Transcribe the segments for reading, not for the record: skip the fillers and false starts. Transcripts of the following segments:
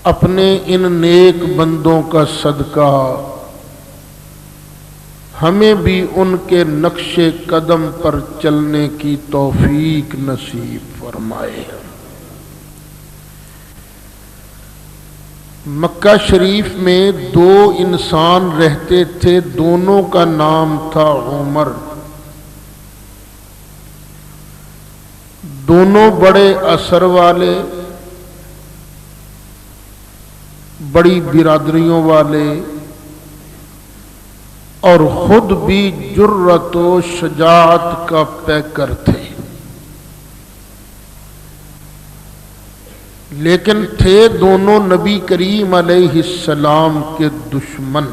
اپنے ان نیک بندوں کا صدقہ ہمیں بھی ان کے نقش قدم پر چلنے کی توفیق نصیب فرمائے۔ مکہ شریف میں دو انسان رہتے تھے، دونوں کا نام تھا عمر۔ دونوں بڑے اثر والے، بڑی برادریوں والے، اور خود بھی جرأت و شجاعت کا پیکر تھے، لیکن تھے دونوں نبی کریم علیہ السلام کے دشمن۔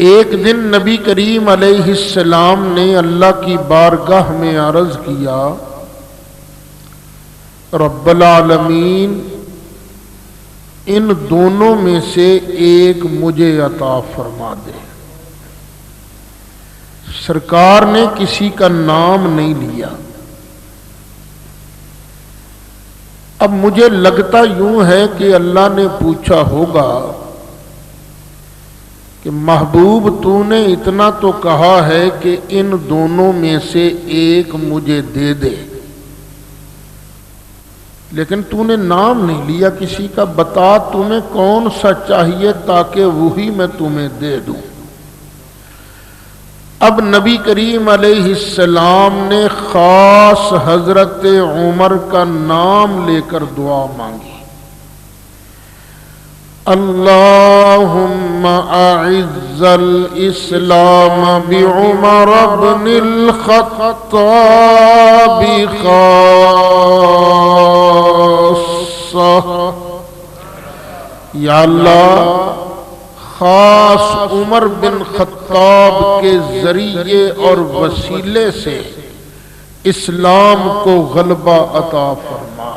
ایک دن نبی کریم علیہ السلام نے اللہ کی بارگاہ میں عرض کیا، رب العالمین ان دونوں میں سے ایک مجھے عطا فرما دے۔ سرکار نے کسی کا نام نہیں لیا۔ اب مجھے لگتا یوں ہے کہ اللہ نے پوچھا ہوگا کہ محبوب تو نے اتنا تو کہا ہے کہ ان دونوں میں سے ایک مجھے دے دے، لیکن تو نے نام نہیں لیا کسی کا، بتا تمہیں کون سا چاہیے تاکہ وہی میں تمہیں دے دوں۔ اب نبی کریم علیہ السلام نے خاص حضرت عمر کا نام لے کر دعا مانگی، اللہم اعز الاسلام بعمر بن الخطاب خاصہ، یا اللہ خاص عمر بن خطاب کے ذریعے اور وسیلے سے اسلام کو غلبہ عطا فرما۔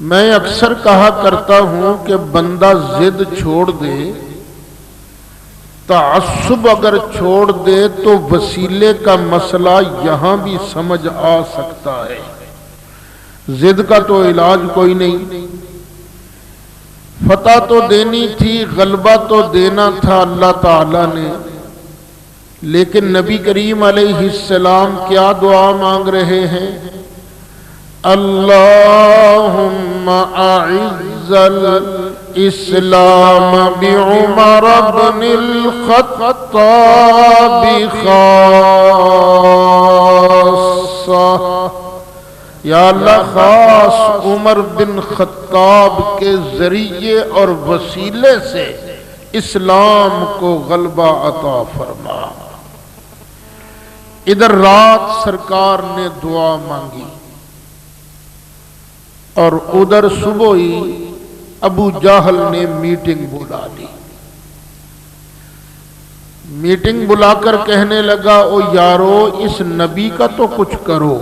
میں اکثر کہا کرتا ہوں کہ بندہ ضد چھوڑ دے، تعصب اگر چھوڑ دے تو وسیلے کا مسئلہ یہاں بھی سمجھ آ سکتا ہے۔ ضد کا تو علاج کوئی نہیں، فتح تو دینی تھی، غلبہ تو دینا تھا اللہ تعالی نے، لیکن نبی کریم علیہ السلام کیا دعا مانگ رہے ہیں؟ اللہم اعز الاسلام بعمر بن الخطاب خاصہ، یا اللہ خاص عمر بن خطاب کے ذریعے اور وسیلے سے اسلام کو غلبہ عطا فرما۔ ادھر رات سرکار نے دعا مانگی اور ادھر صبح ہی ابو جہل نے میٹنگ بلا لی۔ میٹنگ بلا کر کہنے لگا، او یارو اس نبی کا تو کچھ کرو،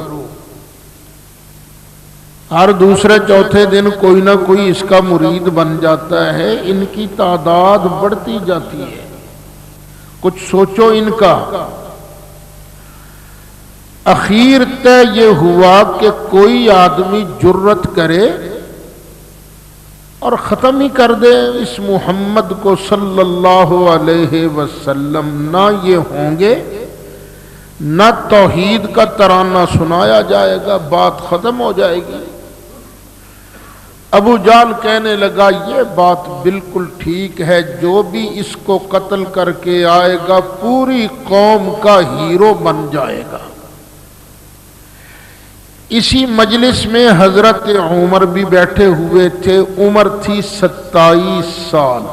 ہر دوسرے چوتھے دن کوئی نہ کوئی اس کا مرید بن جاتا ہے، ان کی تعداد بڑھتی جاتی ہے، کچھ سوچو ان کا۔ اخیر طے یہ ہوا کہ کوئی آدمی جرت کرے اور ختم ہی کر دے اس محمد کو صلی اللہ علیہ وسلم، نہ یہ ہوں گے نہ توحید کا ترانہ سنایا جائے گا، بات ختم ہو جائے گی۔ ابو جہل کہنے لگا یہ بات بالکل ٹھیک ہے، جو بھی اس کو قتل کر کے آئے گا پوری قوم کا ہیرو بن جائے گا۔ اسی مجلس میں حضرت عمر بھی بیٹھے ہوئے تھے، عمر تھی 27 سال،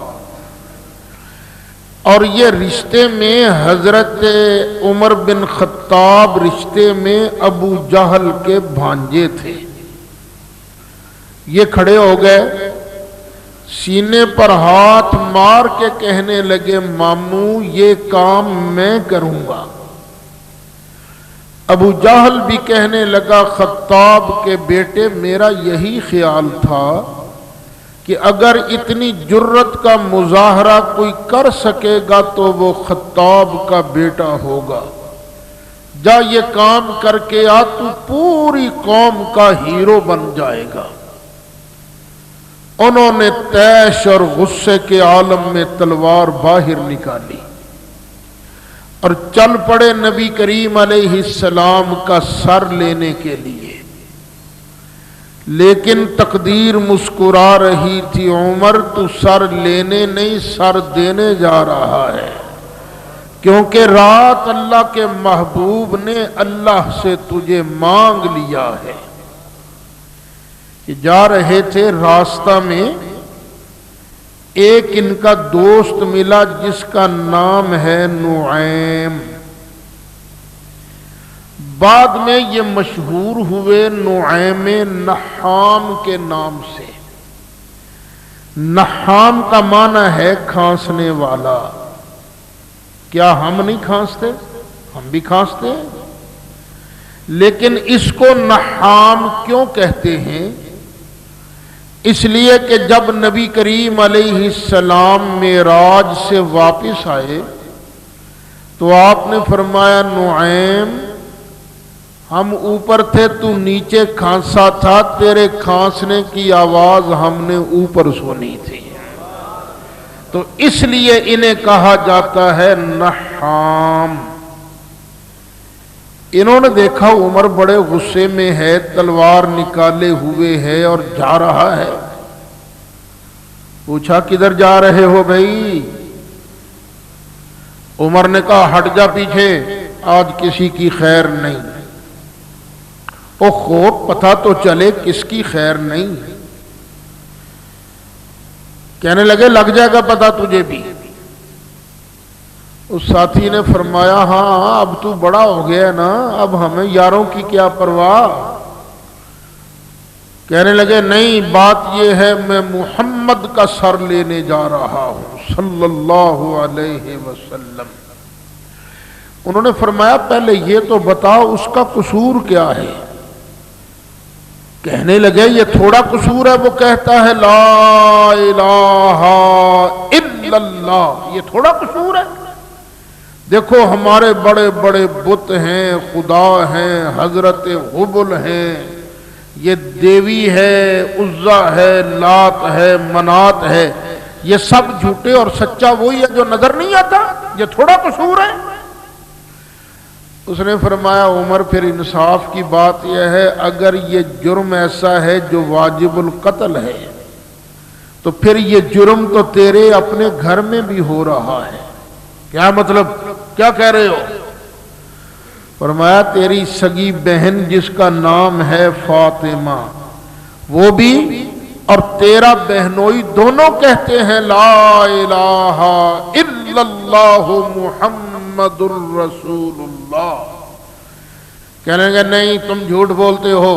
اور یہ رشتے میں حضرت عمر بن خطاب رشتے میں ابو جہل کے بھانجے تھے۔ یہ کھڑے ہو گئے، سینے پر ہاتھ مار کے کہنے لگے، ماموں یہ کام میں کروں گا۔ ابو جہل بھی کہنے لگا، خطاب کے بیٹے میرا یہی خیال تھا کہ اگر اتنی جرت کا مظاہرہ کوئی کر سکے گا تو وہ خطاب کا بیٹا ہوگا۔ جا یہ کام کر کے آ، تو پوری قوم کا ہیرو بن جائے گا۔ انہوں نے طیش اور غصے کے عالم میں تلوار باہر نکالی اور چل پڑے نبی کریم علیہ السلام کا سر لینے کے لیے، لیکن تقدیر مسکرا رہی تھی، عمر تو سر لینے نہیں سر دینے جا رہا ہے، کیونکہ رات اللہ کے محبوب نے اللہ سے تجھے مانگ لیا ہے۔ کہ جا رہے تھے راستہ میں ایک ان کا دوست ملا جس کا نام ہے نعیم، بعد میں یہ مشہور ہوئے نعیم نحام کے نام سے۔ نحام کا معنی ہے کھانسنے والا۔ کیا ہم نہیں کھانستے؟ ہم بھی کھانستے ہیں، لیکن اس کو نحام کیوں کہتے ہیں؟ اس لیے کہ جب نبی کریم علیہ السلام معراج سے واپس آئے تو آپ نے فرمایا نعیم ہم اوپر تھے تو نیچے کھانسا تھا، تیرے کھانسنے کی آواز ہم نے اوپر سنی تھی، تو اس لیے انہیں کہا جاتا ہے نحام۔ انہوں نے دیکھا عمر بڑے غصے میں ہے، تلوار نکالے ہوئے ہے اور جا رہا ہے۔ پوچھا کدھر جا رہے ہو بھائی؟ عمر نے کہا ہٹ جا پیچھے، آج کسی کی خیر نہیں۔ او خوب پتہ تو چلے کس کی خیر نہیں۔ کہنے لگے لگ جائے گا پتہ تجھے بھی۔ اس ساتھی نے فرمایا ہاں اب تو بڑا ہو گیا نا، اب ہمیں یاروں کی کیا پرواہ۔ کہنے لگے نہیں، بات یہ ہے میں محمد کا سر لینے جا رہا ہوں صلی اللہ علیہ وسلم۔ انہوں نے فرمایا پہلے یہ تو بتاؤ اس کا قصور کیا ہے؟ کہنے لگے یہ تھوڑا قصور ہے، وہ کہتا ہے لا الہ الا اللہ، یہ تھوڑا قصور ہے؟ دیکھو ہمارے بڑے بڑے بت ہیں، خدا ہیں، حضرت حبل ہیں، یہ دیوی ہے، عزا ہے، لات ہے، منات ہے، یہ سب جھوٹے اور سچا وہی ہے جو نظر نہیں آتا، یہ تھوڑا قصور ہے؟ اس نے فرمایا عمر پھر انصاف کی بات یہ ہے اگر یہ جرم ایسا ہے جو واجب القتل ہے تو پھر یہ جرم تو تیرے اپنے گھر میں بھی ہو رہا ہے۔ کیا مطلب؟ کیا کہہ رہے ہو؟ فرمایا تیری سگی بہن جس کا نام ہے فاطمہ وہ بھی اور تیرا بہنوئی دونوں کہتے ہیں لا الہ الا اللہ محمد الرسول اللہ۔ کہنے لگے نہیں تم جھوٹ بولتے ہو،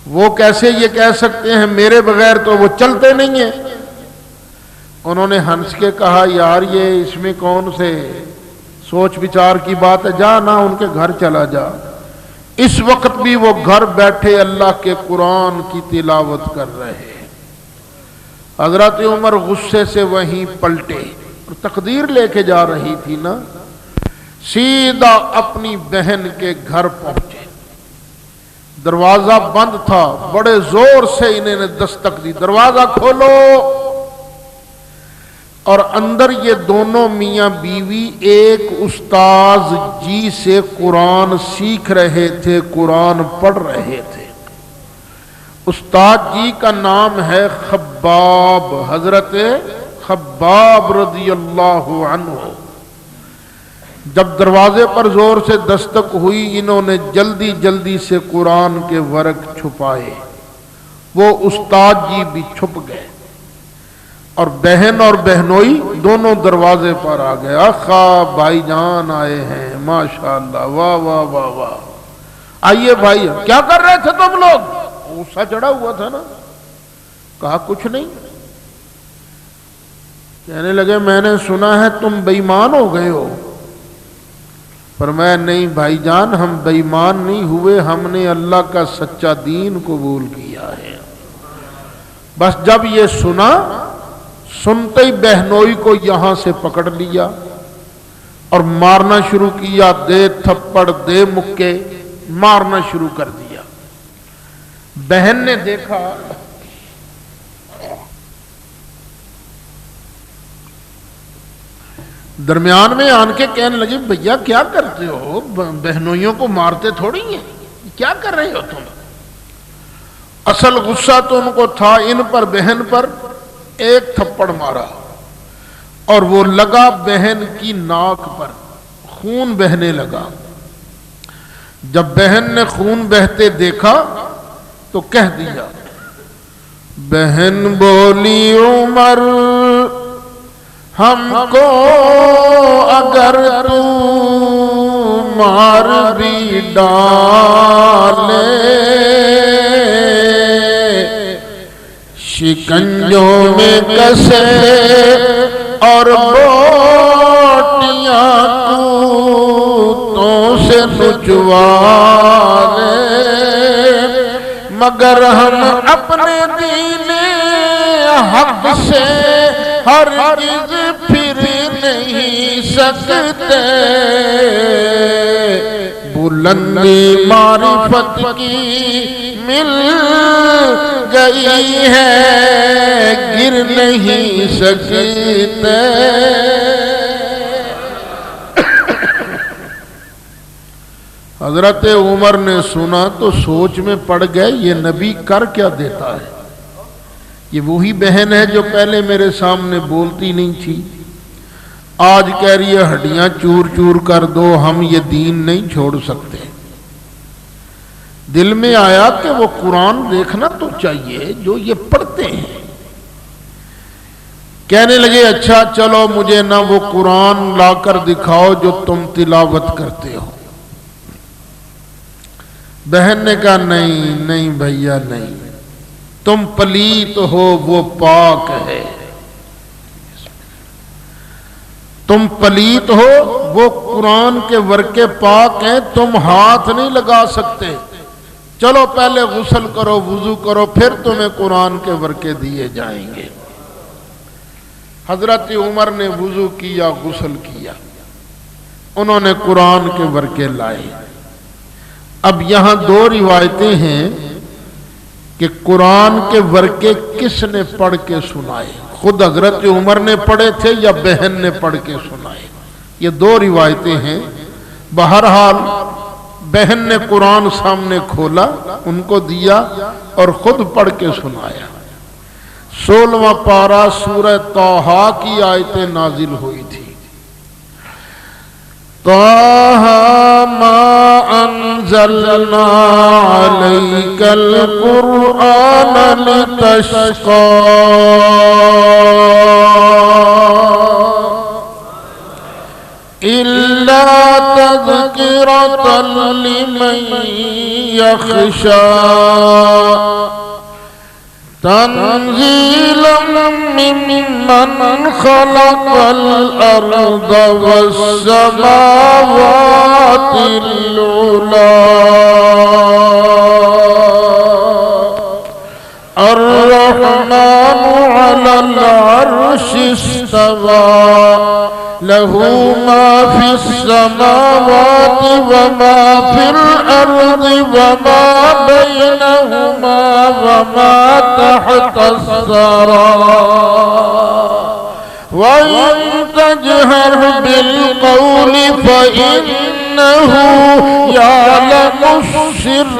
وہ کیسے یہ کہہ سکتے ہیں، میرے بغیر تو وہ چلتے نہیں ہیں۔ انہوں نے ہنس کے کہا یار یہ اس میں کون سے سوچ بچار کی بات ہے، جا نہ ان کے گھر چلا جا۔ اس وقت بھی وہ گھر بیٹھے اللہ کے قرآن کی تلاوت کر رہے ہیں۔ حضرت عمر غصے سے وہیں پلٹے اور تقدیر لے کے جا رہی تھی نا، سیدھا اپنی بہن کے گھر پہنچے۔ دروازہ بند تھا، بڑے زور سے انہیں نے دستک دی دروازہ کھولو، اور اندر یہ دونوں میاں بیوی ایک استاذ جی سے قرآن سیکھ رہے تھے، قرآن پڑھ رہے تھے۔ استاد جی کا نام ہے خباب، حضرت خباب رضی اللہ عنہ۔ جب دروازے پر زور سے دستک ہوئی انہوں نے جلدی جلدی سے قرآن کے ورق چھپائے، وہ استاد جی بھی چھپ گئے اور بہن اور بہنوئی دونوں دروازے پر آ گئے۔ آخا بھائی جان آئے ہیں، ماشاءاللہ، واہ واہ واہ واہ، آئیے بھائی۔ کیا کر رہے تھے تم لوگ؟ غصہ چڑھا ہوا تھا نا۔ کہا کچھ نہیں۔ کہنے لگے میں نے سنا ہے تم بے ایمان ہو گئے ہو۔ فرمایا نہیں بھائی جان ہم بے ایمان نہیں ہوئے، ہم نے اللہ کا سچا دین قبول کیا ہے۔ بس جب یہ سنا، سنتے ہی بہنوئی کو یہاں سے پکڑ لیا، اور مارنا شروع کیا، دے تھپڑ دے مکے، مارنا شروع کر دیا۔ بہن نے دیکھا درمیان میں آن کے کہنے لگی بھیا کیا کرتے ہو، بہنوئیوں کو مارتے تھوڑی ہیں، کیا کر رہے ہو تم؟ اصل غصہ تو ان کو تھا ان پر، بہن پر، ایک تھپڑ مارا اور وہ لگا بہن کی ناک پر، خون بہنے لگا۔ جب بہن نے خون بہتے دیکھا تو کہہ دیا، بہن بولی عمر ہم کو اگر تو مار بھی ڈالے، شکنجوں میں کسے اور بوٹیاں کوتوں سے نچوا لے، مگر ہم اپنے دین حق سے ہرگز پھر نہیں سکتے، بلندی معرفت کی مل گئی ہے گر نہیں سکتے۔ حضرت عمر نے سنا تو سوچ میں پڑ گئے یہ نبی کر کیا دیتا ہے، یہ وہی بہن ہے جو پہلے میرے سامنے بولتی نہیں تھی، آج کہہ رہی ہے ہڈیاں چور چور کر دو، ہم یہ دین نہیں چھوڑ سکتے۔ دل میں آیا کہ وہ قرآن دیکھنا تو چاہیے جو یہ پڑھتے ہیں۔ کہنے لگے اچھا چلو مجھے نہ وہ قرآن لا کر دکھاؤ جو تم تلاوت کرتے ہو۔ بہن نے کہا نہیں نہیں بھیا نہیں، تم پلیت ہو وہ پاک ہے، تم پلیت ہو وہ قرآن کے ورقے پاک ہیں، تم ہاتھ نہیں لگا سکتے، چلو پہلے غسل کرو وضو کرو پھر تمہیں قرآن کے ورقے دیے جائیں گے۔ حضرت عمر نے وضو کیا غسل کیا، انہوں نے قرآن کے ورقے لائے۔ اب یہاں دو روایتیں ہیں کہ قرآن کے ورقے کس نے پڑھ کے سنائے، خود حضرت عمر نے پڑھے تھے یا بہن نے پڑھ کے سنائے، یہ دو روایتیں ہیں۔ بہرحال بہن نے قرآن سامنے کھولا، ان کو دیا اور خود پڑھ کے سنایا۔ 16واں پارہ سورہ طٰہٰ کی آیتیں نازل ہوئی تھی۔ طٰہٰ ما انزلنا علیک القرآن لتشقی الا تذکرۃ لمن یخشی تنزیلا ممن خلق الارض والسماوات العلی الرحمن علی العرش استوى له ما في السماوات وما في الأرض وما بينهما وما تحت الثرى وإن تجهر بالقول فإنه يعلم السر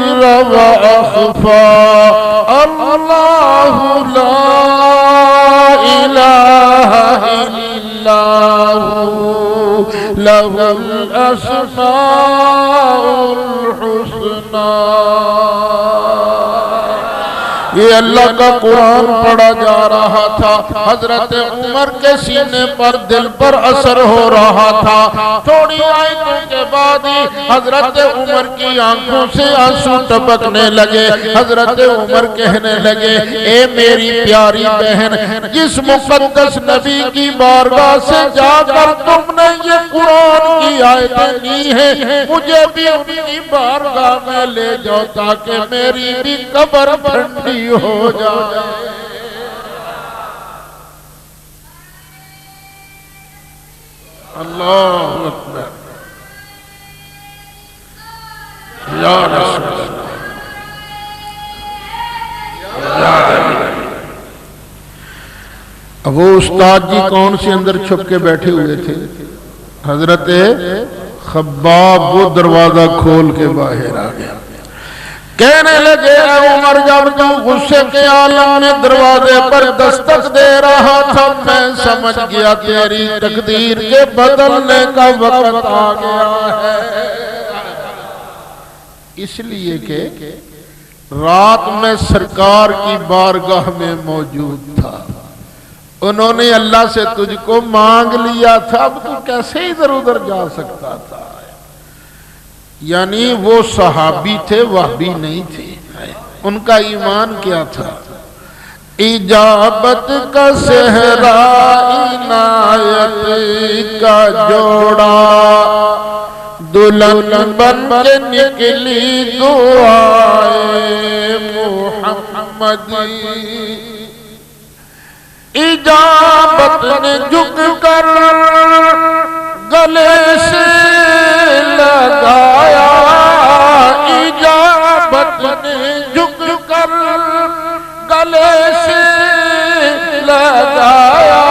وأخفى الله لا إله إلا هو له الأسماء الحسنى۔ یہ اللہ کا قرآن پڑھا جا رہا تھا، حضرت عمر کے سینے پر دل پر اثر ہو رہا تھا۔ تھوڑی آیتوں کے بعد ہی حضرت عمر کی آنکھوں سے آنسو ٹپکنے لگے۔ حضرت عمر کہنے لگے اے میری پیاری بہن، جس مقدس نبی کی بارگاہ سے جا کر تم نے یہ قرآن کی آیتیں لی ہیں، مجھے بھی ان کی بارگاہ میں لے جاؤ تاکہ میری بھی قبر ٹھنڈی ہو جائے۔ اللہ اکبر یا رسول اللہ یا رسول۔ اب وہ استاد جی کون سے اندر چھپ کے بیٹھے ہوئے تھے؟ حضرت خباب وہ دروازہ کھول کے باہر آ گیا، کہنے لگے اے عمر جب تو غصے کے عالم میں دروازے پر دستک دے رہا تھا میں سمجھ گیا تیری تقدیر کے بدلنے کا وقت آ گیا ہے، اس لیے کہ رات میں سرکار کی بارگاہ میں موجود تھا، انہوں نے اللہ سے تجھ کو مانگ لیا تھا، اب تو کیسے ادھر ادھر جا سکتا تھا؟ یعنی وہ صحابی تھے، وہابی نہیں تھے، ان کا ایمان کیا تھا؟ اجابت کا صحرا عنایت کا جوڑا دلہن بن کے نکلی دعائے محمدی، اجابت نے جھک کر گلے سے لگایا، اجابت نے جھک کر گلے سے لگایا،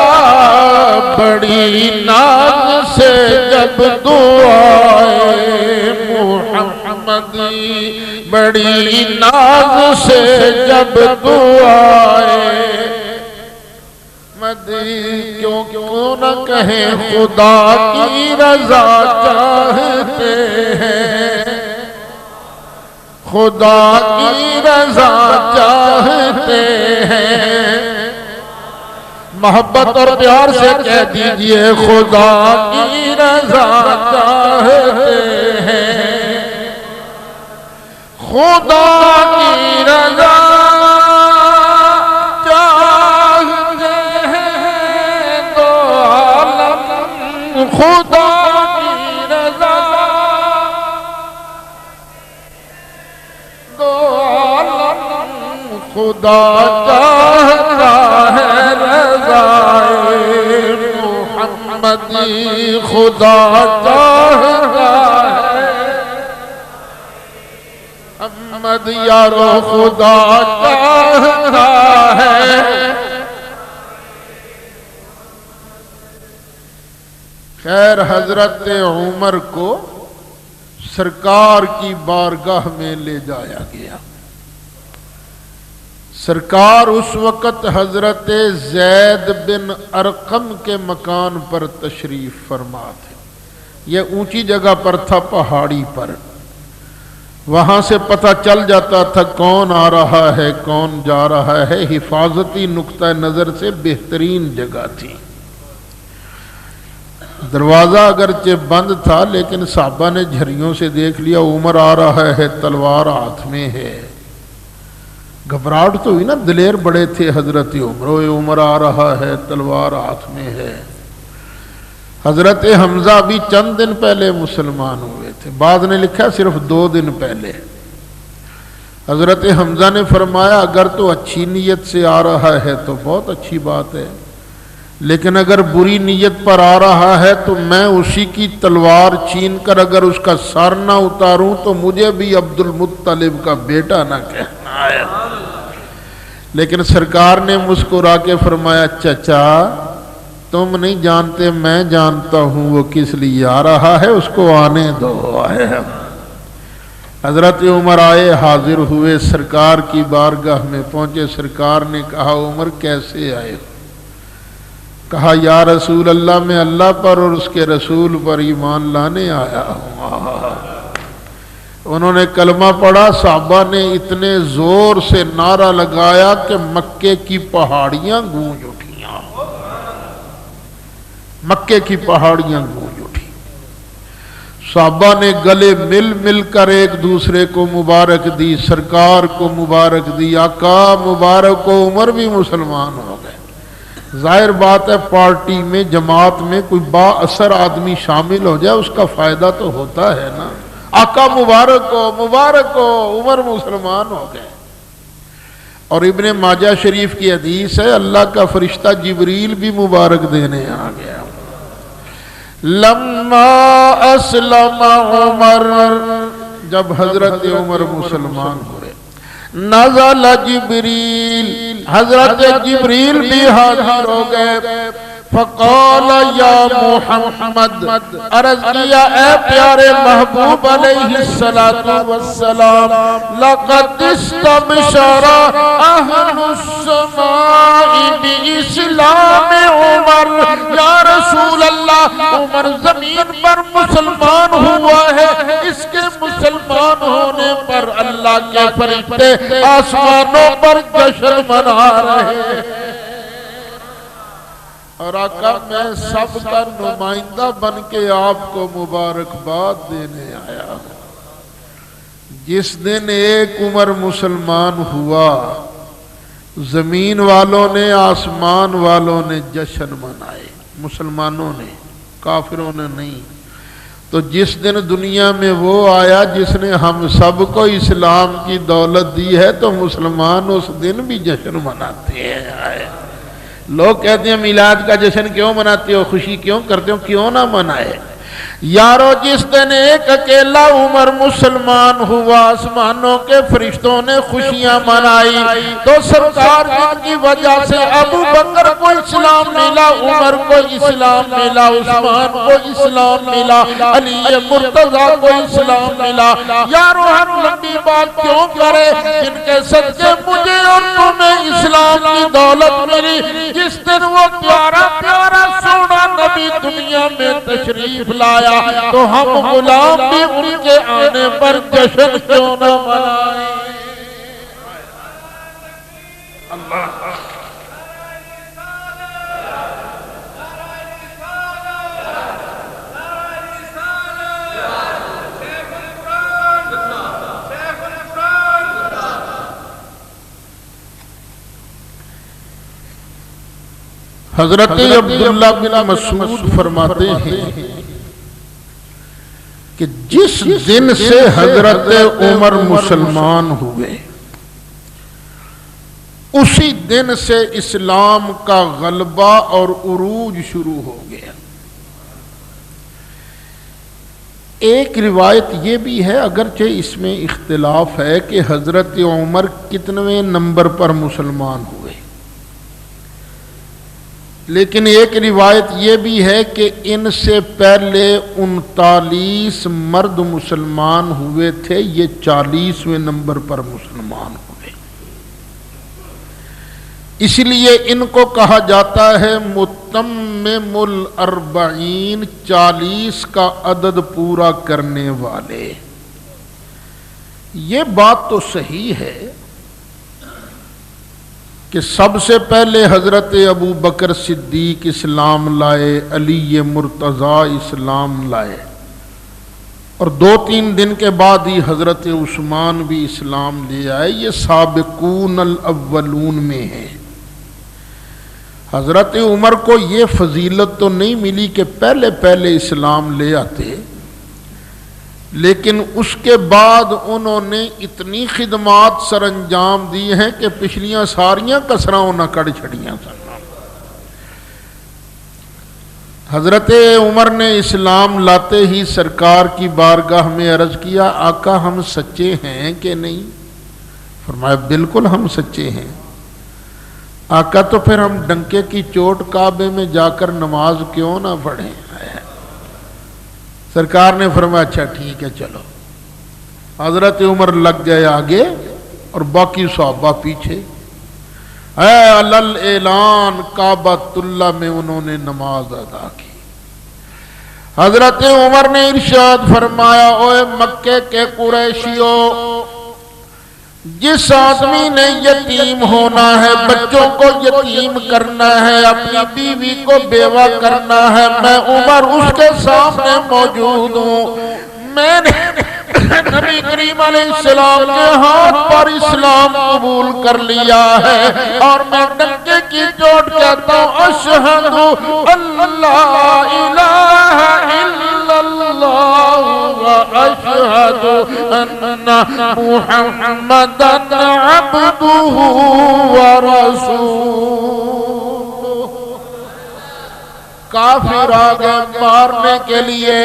بڑی ناز سے جب دعائے محمدی، بڑی ناز سے جب دعائے کیوں نہ کہیں خدا کی رضا چاہتے ہیں، خدا کی رضا چاہتے ہیں، محبت اور پیار سے کہہ دیجئے خدا کی رضا چاہتے ہیں، خدا کی رضا خدا کی رضا دو عالم، خدا چاہتا ہے رضائے محمدی، خدا چاہتا ہے محمد یارو، خدا چاہتا ہے۔ خیر حضرت عمر کو سرکار کی بارگاہ میں لے جایا گیا، سرکار اس وقت حضرت زید بن ارقم کے مکان پر تشریف فرما تھے، یہ اونچی جگہ پر تھا، پہاڑی پر، وہاں سے پتہ چل جاتا تھا کون آ رہا ہے کون جا رہا ہے، حفاظتی نقطہ نظر سے بہترین جگہ تھی۔ دروازہ اگرچہ بند تھا لیکن صحابہ نے جھریوں سے دیکھ لیا عمر آ رہا ہے، تلوار ہاتھ میں ہے، گھبراہٹ تو ہوئی نا، دلیر بڑے تھے حضرت عمر آ رہا ہے تلوار ہاتھ میں ہے۔ حضرت حمزہ بھی چند دن پہلے مسلمان ہوئے تھے، بعد نے لکھا صرف 2 دن پہلے۔ حضرت حمزہ نے فرمایا اگر تو اچھی نیت سے آ رہا ہے تو بہت اچھی بات ہے، لیکن اگر بری نیت پر آ رہا ہے تو میں اسی کی تلوار چھین کر اگر اس کا سر نہ اتاروں تو مجھے بھی عبد المطلب کا بیٹا نہ کہنا ہے۔ لیکن سرکار نے مسکرا کے فرمایا چچا تم نہیں جانتے میں جانتا ہوں وہ کس لیے آ رہا ہے، اس کو آنے دو۔ حضرت عمر آئے، حاضر ہوئے، سرکار کی بارگاہ میں پہنچے، سرکار نے کہا عمر کیسے آئے ہو؟ کہا یا رسول اللہ میں اللہ پر اور اس کے رسول پر ایمان لانے آیا ہوں۔ انہوں نے کلمہ پڑھا، صحابہ نے اتنے زور سے نعرہ لگایا کہ مکے کی پہاڑیاں گونج اٹھیاں، مکے کی پہاڑیاں گونج اٹھی۔ صحابہ نے گلے مل مل کر ایک دوسرے کو مبارک دی، سرکار کو مبارک دی، آقا مبارک کو، عمر بھی مسلمان ہو گئے۔ ظاہر بات ہے پارٹی میں جماعت میں کوئی با اثر آدمی شامل ہو جائے اس کا فائدہ تو ہوتا ہے نا۔ آقا مبارک ہو، عمر مسلمان ہو گئے۔ اور ابن ماجہ شریف کی حدیث ہے اللہ کا فرشتہ جبریل بھی مبارک دینے آ گیا۔ لما اسلم عمر، جب حضرت عمر مسلمان ہوئے، نزل جبریل، حضرت جبریل بھی حاضر ہو گئے، فقال یا محمد، عرض کیا اے پیارے محبوب علیہ السلام، لقد استبشر اہل السماء باسلام عمر، یا رسول اللہ عمر زمین پر مسلمان ہوا ہے، اس کے مسلمان ہونے پر اللہ کے فرشتے آسمانوں پر جشن منا رہے ہیں۔ اور آقا میں سب کا نمائندہ بن کے آپ کو مبارکباد دینے آیا ہوں۔ جس دن ایک عمر مسلمان ہوا، زمین والوں نے آسمان والوں نے جشن منائے، مسلمانوں نے، کافروں نے نہیں۔ تو جس دن دنیا میں وہ آیا جس نے ہم سب کو اسلام کی دولت دی ہے، تو مسلمان اس دن بھی جشن مناتے ہیں۔ لوگ کہتے ہیں میلاد کا جشن کیوں مناتے ہو، خوشی کیوں کرتے ہو، کیوں نہ منائے یارو۔ جس دن ایک اکیلا عمر مسلمان ہوا، آسمانوں کے فرشتوں نے خوشیاں منائی، تو سرکار جن کی وجہ سے ابو بکر کو اسلام ملا، عمر کو اسلام ملا، عثمان کو اسلام ملا، علی مرتضیٰ کو اسلام ملا۔ یارو ہم لمبی بات کیوں کرے، جن کے صدقے مجھے اور تمہیں اسلام کی دولت ملی، جس دن وہ پیارا پیارا سونا نبی دنیا میں تشریف لایا، تو ہم غلام بھی ان کے آنے پر جشن کیوں نہ منائیں۔ اللہ حضرت عبداللہ بن مسعود فرماتے ہیں کہ جس دن سے حضرت عمر مسلمان ہوئے، اسی دن سے اسلام کا غلبہ اور عروج شروع ہو گیا۔ ایک روایت یہ بھی ہے، اگرچہ اس میں اختلاف ہے، کہ حضرت عمر کتنویں نمبر پر مسلمان ہوئے، لیکن ایک روایت یہ بھی ہے کہ ان سے پہلے 39 مرد مسلمان ہوئے تھے، یہ 40ویں نمبر پر مسلمان ہوئے۔ اس لیے ان کو کہا جاتا ہے متمم الاربعین، 40 کا عدد پورا کرنے والے۔ یہ بات تو صحیح ہے کہ سب سے پہلے حضرت ابو بکر صدیق اسلام لائے، علی مرتضیٰ اسلام لائے، اور 2-3 دن کے بعد ہی حضرت عثمان بھی اسلام لے آئے۔ یہ سابقون الاولون میں ہے۔ حضرت عمر کو یہ فضیلت تو نہیں ملی کہ پہلے پہلے اسلام لے آتے، لیکن اس کے بعد انہوں نے اتنی خدمات سر انجام دی ہیں کہ پچھلیاں ساریاں کسراں نہ کڑ چھڑیاں سن۔ حضرت عمر نے اسلام لاتے ہی سرکار کی بارگاہ میں عرض کیا، آقا ہم سچے ہیں کہ نہیں؟ فرمایا بالکل ہم سچے ہیں۔ آقا تو پھر ہم ڈنکے کی چوٹ کعبے میں جا کر نماز کیوں نہ پڑھیں؟ سرکار نے فرمایا اچھا ٹھیک ہے چلو۔ حضرت عمر لگ گئے آگے اور باقی صحابہ پیچھے۔ علل اعلان کعبۃ اللہ میں انہوں نے نماز ادا کی۔ حضرت عمر نے ارشاد فرمایا، اوے مکے کے قریشیوں، جس آدمی نے یتیم ہونا ہے، بچوں کو یتیم کرنا ہے، اپنی بیوی کو بیوہ کرنا ہے، میں عمر اس کے سامنے موجود ہوں۔ میں نے نبی کریم علیہ السلام کے ہاتھ پر اسلام قبول کر لیا ہے، اور میں ڈنکے کی چوٹ کہتا ہوں اشہد اللہ الہ الا اللہ واشہد ان محمدا عبدہ ورسولہ۔ کافر آ گئے مارنے کے لیے،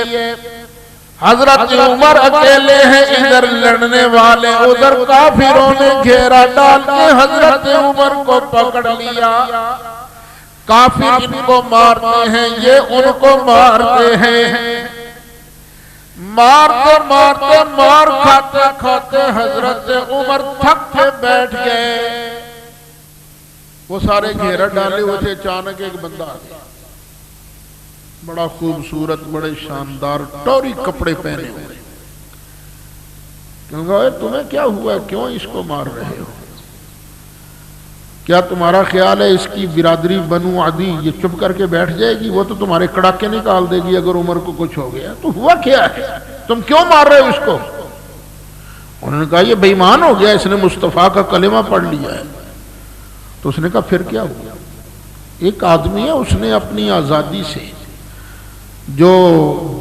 حضرت عمر اکیلے ہیں، ادھر لڑنے والے، ادھر کافروں نے گھیرا ڈال کے حضرت عمر کو پکڑ لیا۔ کافر ان کو مارتے ہیں، یہ ان کو مارتے ہیں، مارتے مارتے مار کھاتے کھاتے حضرت عمر تھک کے بیٹھ گئے۔ وہ سارے گھیرا ڈالے ہوئے تھے، اچانک ایک بندہ آ گیا، بڑا خوبصورت، بڑے شاندار ٹوری کپڑے پہنے ہوئے۔ کہا تمہیں کیا ہوا ہے، کیوں اس کو مار رہے ہو؟ کیا تمہارا خیال ہے اس کی برادری بنو عدی یہ چپ کر کے بیٹھ جائے گی؟ وہ تو تمہارے کڑاکے نکال دے گی اگر عمر کو کچھ ہو گیا۔ تو ہوا کیا ہے، تم کیوں مار رہے ہو اس کو؟ انہوں نے کہا یہ بے ایمان ہو گیا، اس نے مصطفیٰ کا کلمہ پڑھ لیا ہے۔ تو اس نے کہا پھر کیا ہوا؟ ایک آدمی ہے، اس نے اپنی آزادی سے جو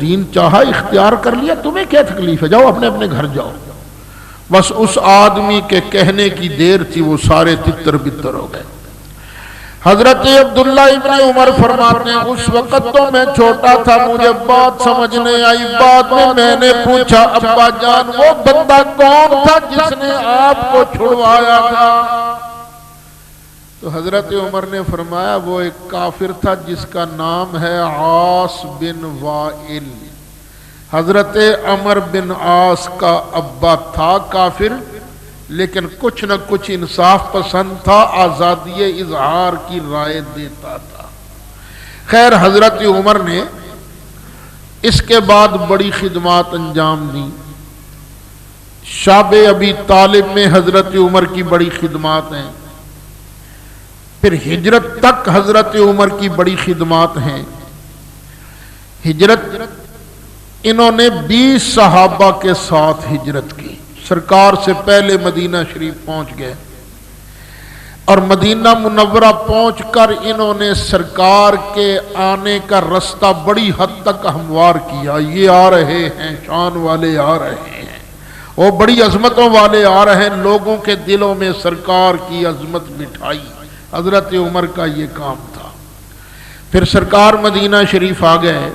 دین چاہا اختیار کر لیا، تمہیں کیا تکلیف ہے؟ جاؤ اپنے اپنے گھر جاؤ۔ بس اس آدمی کے کہنے کی دیر تھی، وہ سارے تتر بتر ہو گئے۔ حضرت عبداللہ ابن عمر فرماتے ہیں اس وقت تو میں چھوٹا تھا، مجھے بات سمجھ نہیں آئی، بعد میں نے پوچھا ابا جان وہ بندہ کون تھا جس نے آپ کو چھڑوایا تھا؟ تو حضرت عمر نے فرمایا وہ ایک کافر تھا جس کا نام ہے عاص بن وائل۔ حضرت عمر بن عاص کا ابا تھا کافر، لیکن کچھ نہ کچھ انصاف پسند تھا، آزادی اظہار کی رائے دیتا تھا۔ خیر حضرت عمر نے اس کے بعد بڑی خدمات انجام دی۔ شاب ابی طالب میں حضرت عمر کی بڑی خدمات ہیں، پھر ہجرت تک حضرت عمر کی بڑی خدمات ہیں۔ ہجرت انہوں نے 20 صحابہ کے ساتھ ہجرت کی، سرکار سے پہلے مدینہ شریف پہنچ گئے، اور مدینہ منورہ پہنچ کر انہوں نے سرکار کے آنے کا رستہ بڑی حد تک ہموار کیا۔ یہ آ رہے ہیں، شان والے آ رہے ہیں، وہ بڑی عظمتوں والے آ رہے ہیں، لوگوں کے دلوں میں سرکار کی عظمت بٹھائی۔ حضرت عمر کا یہ کام تھا۔ پھر سرکار مدینہ شریف آ گئے،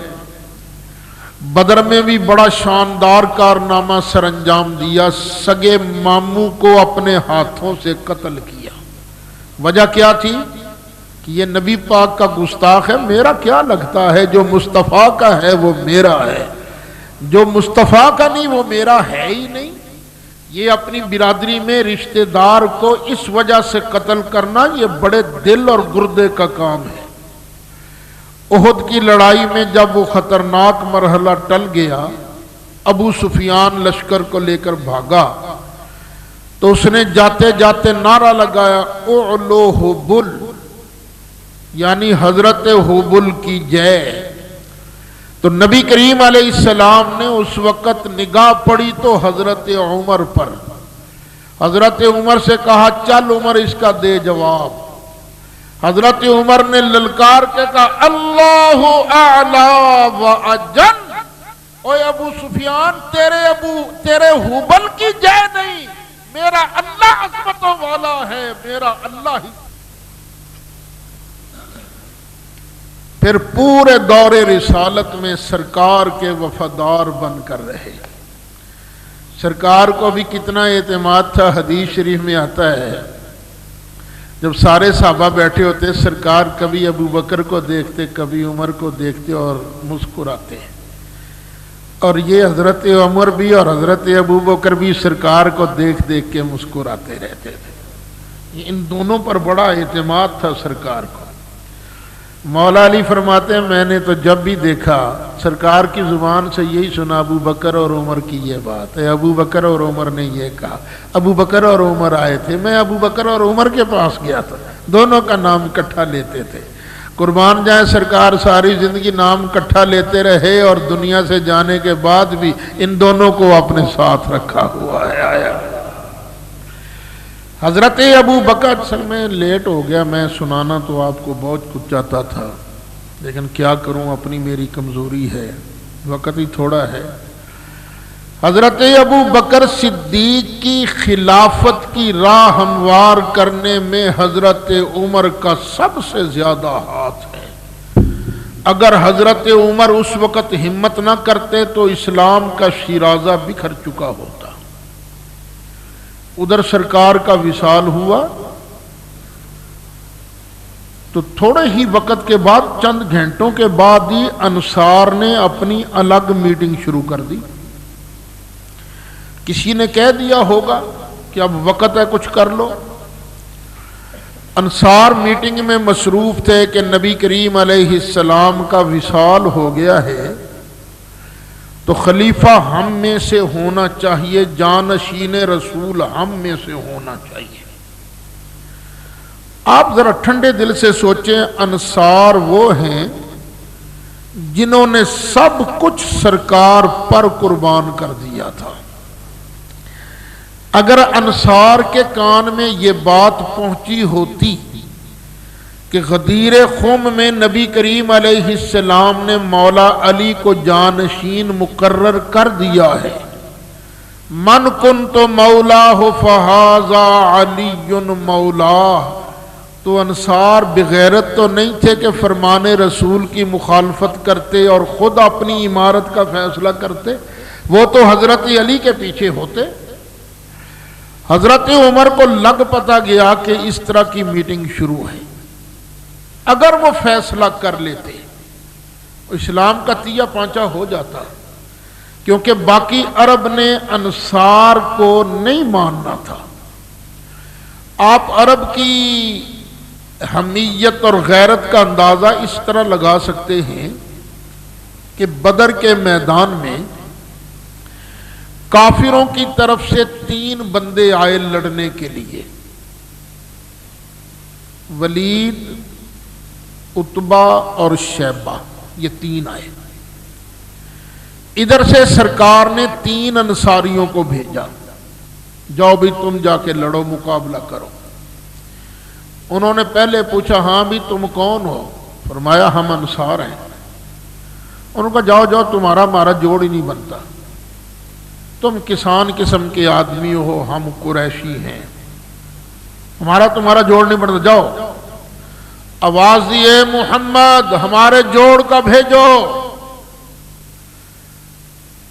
بدر میں بھی بڑا شاندار کارنامہ سر انجام دیا، سگے ماموں کو اپنے ہاتھوں سے قتل کیا۔ وجہ کیا تھی کہ یہ نبی پاک کا گستاخ ہے، میرا کیا لگتا ہے جو مصطفیٰ کا ہے وہ میرا ہے، جو مصطفیٰ کا نہیں وہ میرا ہے ہی نہیں۔ یہ اپنی برادری میں رشتہ دار کو اس وجہ سے قتل کرنا یہ بڑے دل اور گردے کا کام ہے۔ احد کی لڑائی میں جب وہ خطرناک مرحلہ ٹل گیا، ابو سفیان لشکر کو لے کر بھاگا، تو اس نے جاتے جاتے نعرہ لگایا اعلو حبل، یعنی حضرت حبل کی جے۔ تو نبی کریم علیہ السلام نے اس وقت نگاہ پڑی تو حضرت عمر پر، حضرت عمر سے کہا چل عمر اس کا دے جواب۔ حضرت عمر نے للکار کے کہا اللہ اعلی و اجل، اوے ابو سفیان تیرے حبل کی جے نہیں، میرا اللہ عظمتوں والا ہے، میرا اللہ ہی۔ پھر پورے دور رسالت میں سرکار کے وفادار بن کر رہے۔ سرکار کو بھی کتنا اعتماد تھا، حدیث شریف میں آتا ہے جب سارے صحابہ بیٹھے ہوتے سرکار کبھی ابو بکر کو دیکھتے کبھی عمر کو دیکھتے اور مسکراتے، اور یہ حضرت عمر بھی اور حضرت ابو بکر بھی سرکار کو دیکھ دیکھ کے مسکراتے رہتے تھے۔ ان دونوں پر بڑا اعتماد تھا سرکار کو۔ مولا علی فرماتے ہیں میں نے تو جب بھی دیکھا سرکار کی زبان سے یہی سنا ابو بکر اور عمر کی یہ بات ہے، ابو بکر اور عمر نے یہ کہا۔ ابو بکر اور عمر آئے تھے، میں ابو بکر اور عمر کے پاس گیا تھا، دونوں کا نام اکٹھا لیتے تھے۔ قربان جائیں سرکار ساری زندگی نام اکٹھا لیتے رہے، اور دنیا سے جانے کے بعد بھی ان دونوں کو اپنے ساتھ رکھا ہوا ہے۔ آیا حضرت ابو بکر، اصل میں لیٹ ہو گیا، میں سنانا تو آپ کو بہت کچھ چاہتا تھا، لیکن کیا کروں، اپنی میری کمزوری ہے، وقت ہی تھوڑا ہے۔ حضرت ابو بکر صدیق کی خلافت کی راہ ہموار کرنے میں حضرت عمر کا سب سے زیادہ ہاتھ ہے۔ اگر حضرت عمر اس وقت ہمت نہ کرتے تو اسلام کا شیرازہ بکھر چکا ہوتا۔ ادھر سرکار کا وصال ہوا تو تھوڑے ہی وقت کے بعد، چند گھنٹوں کے بعد ہی انصار نے اپنی الگ میٹنگ شروع کر دی۔ کسی نے کہہ دیا ہوگا کہ اب وقت ہے کچھ کر لو۔ انصار میٹنگ میں مصروف تھے کہ نبی کریم علیہ السلام کا وصال ہو گیا ہے تو خلیفہ ہم میں سے ہونا چاہیے، جانشین رسول ہم میں سے ہونا چاہیے۔ آپ ذرا ٹھنڈے دل سے سوچیں، انصار وہ ہیں جنہوں نے سب کچھ سرکار پر قربان کر دیا تھا۔ اگر انصار کے کان میں یہ بات پہنچی ہوتی کہ غدیر خم میں نبی کریم علیہ السلام نے مولا علی کو جانشین مقرر کر دیا ہے، من کنت مولاہ فہذا علی مولاہ، تو انصار بغیرت تو نہیں تھے کہ فرمان رسول کی مخالفت کرتے اور خود اپنی امارت کا فیصلہ کرتے، وہ تو حضرت علی کے پیچھے ہوتے۔ حضرت عمر کو لگ پتا گیا کہ اس طرح کی میٹنگ شروع ہے، اگر وہ فیصلہ کر لیتے اسلام کا تیا پانچا ہو جاتا، کیونکہ باقی عرب نے انصار کو نہیں ماننا تھا۔ آپ عرب کی حمیت اور غیرت کا اندازہ اس طرح لگا سکتے ہیں کہ بدر کے میدان میں کافروں کی طرف سے 3 بندے آئے لڑنے کے لیے، ولید، عتبہ اور شیبہ، یہ 3 آئے۔ ادھر سے سرکار نے 3 انصاریوں کو بھیجا، جاؤ بھی تم جا کے لڑو، مقابلہ کرو۔ انہوں نے پہلے پوچھا ہاں بھی تم کون ہو؟ فرمایا ہم انصار ہیں۔ انہوں نے کہا جاؤ جاؤ، تمہارا ہمارا جوڑ ہی نہیں بنتا، تم کسان قسم کے آدمی ہو، ہم قریشی ہیں، ہمارا تمہارا جوڑ نہیں بنتا، جاؤ۔ آواز دیے محمد ہمارے جوڑ کا بھیجو۔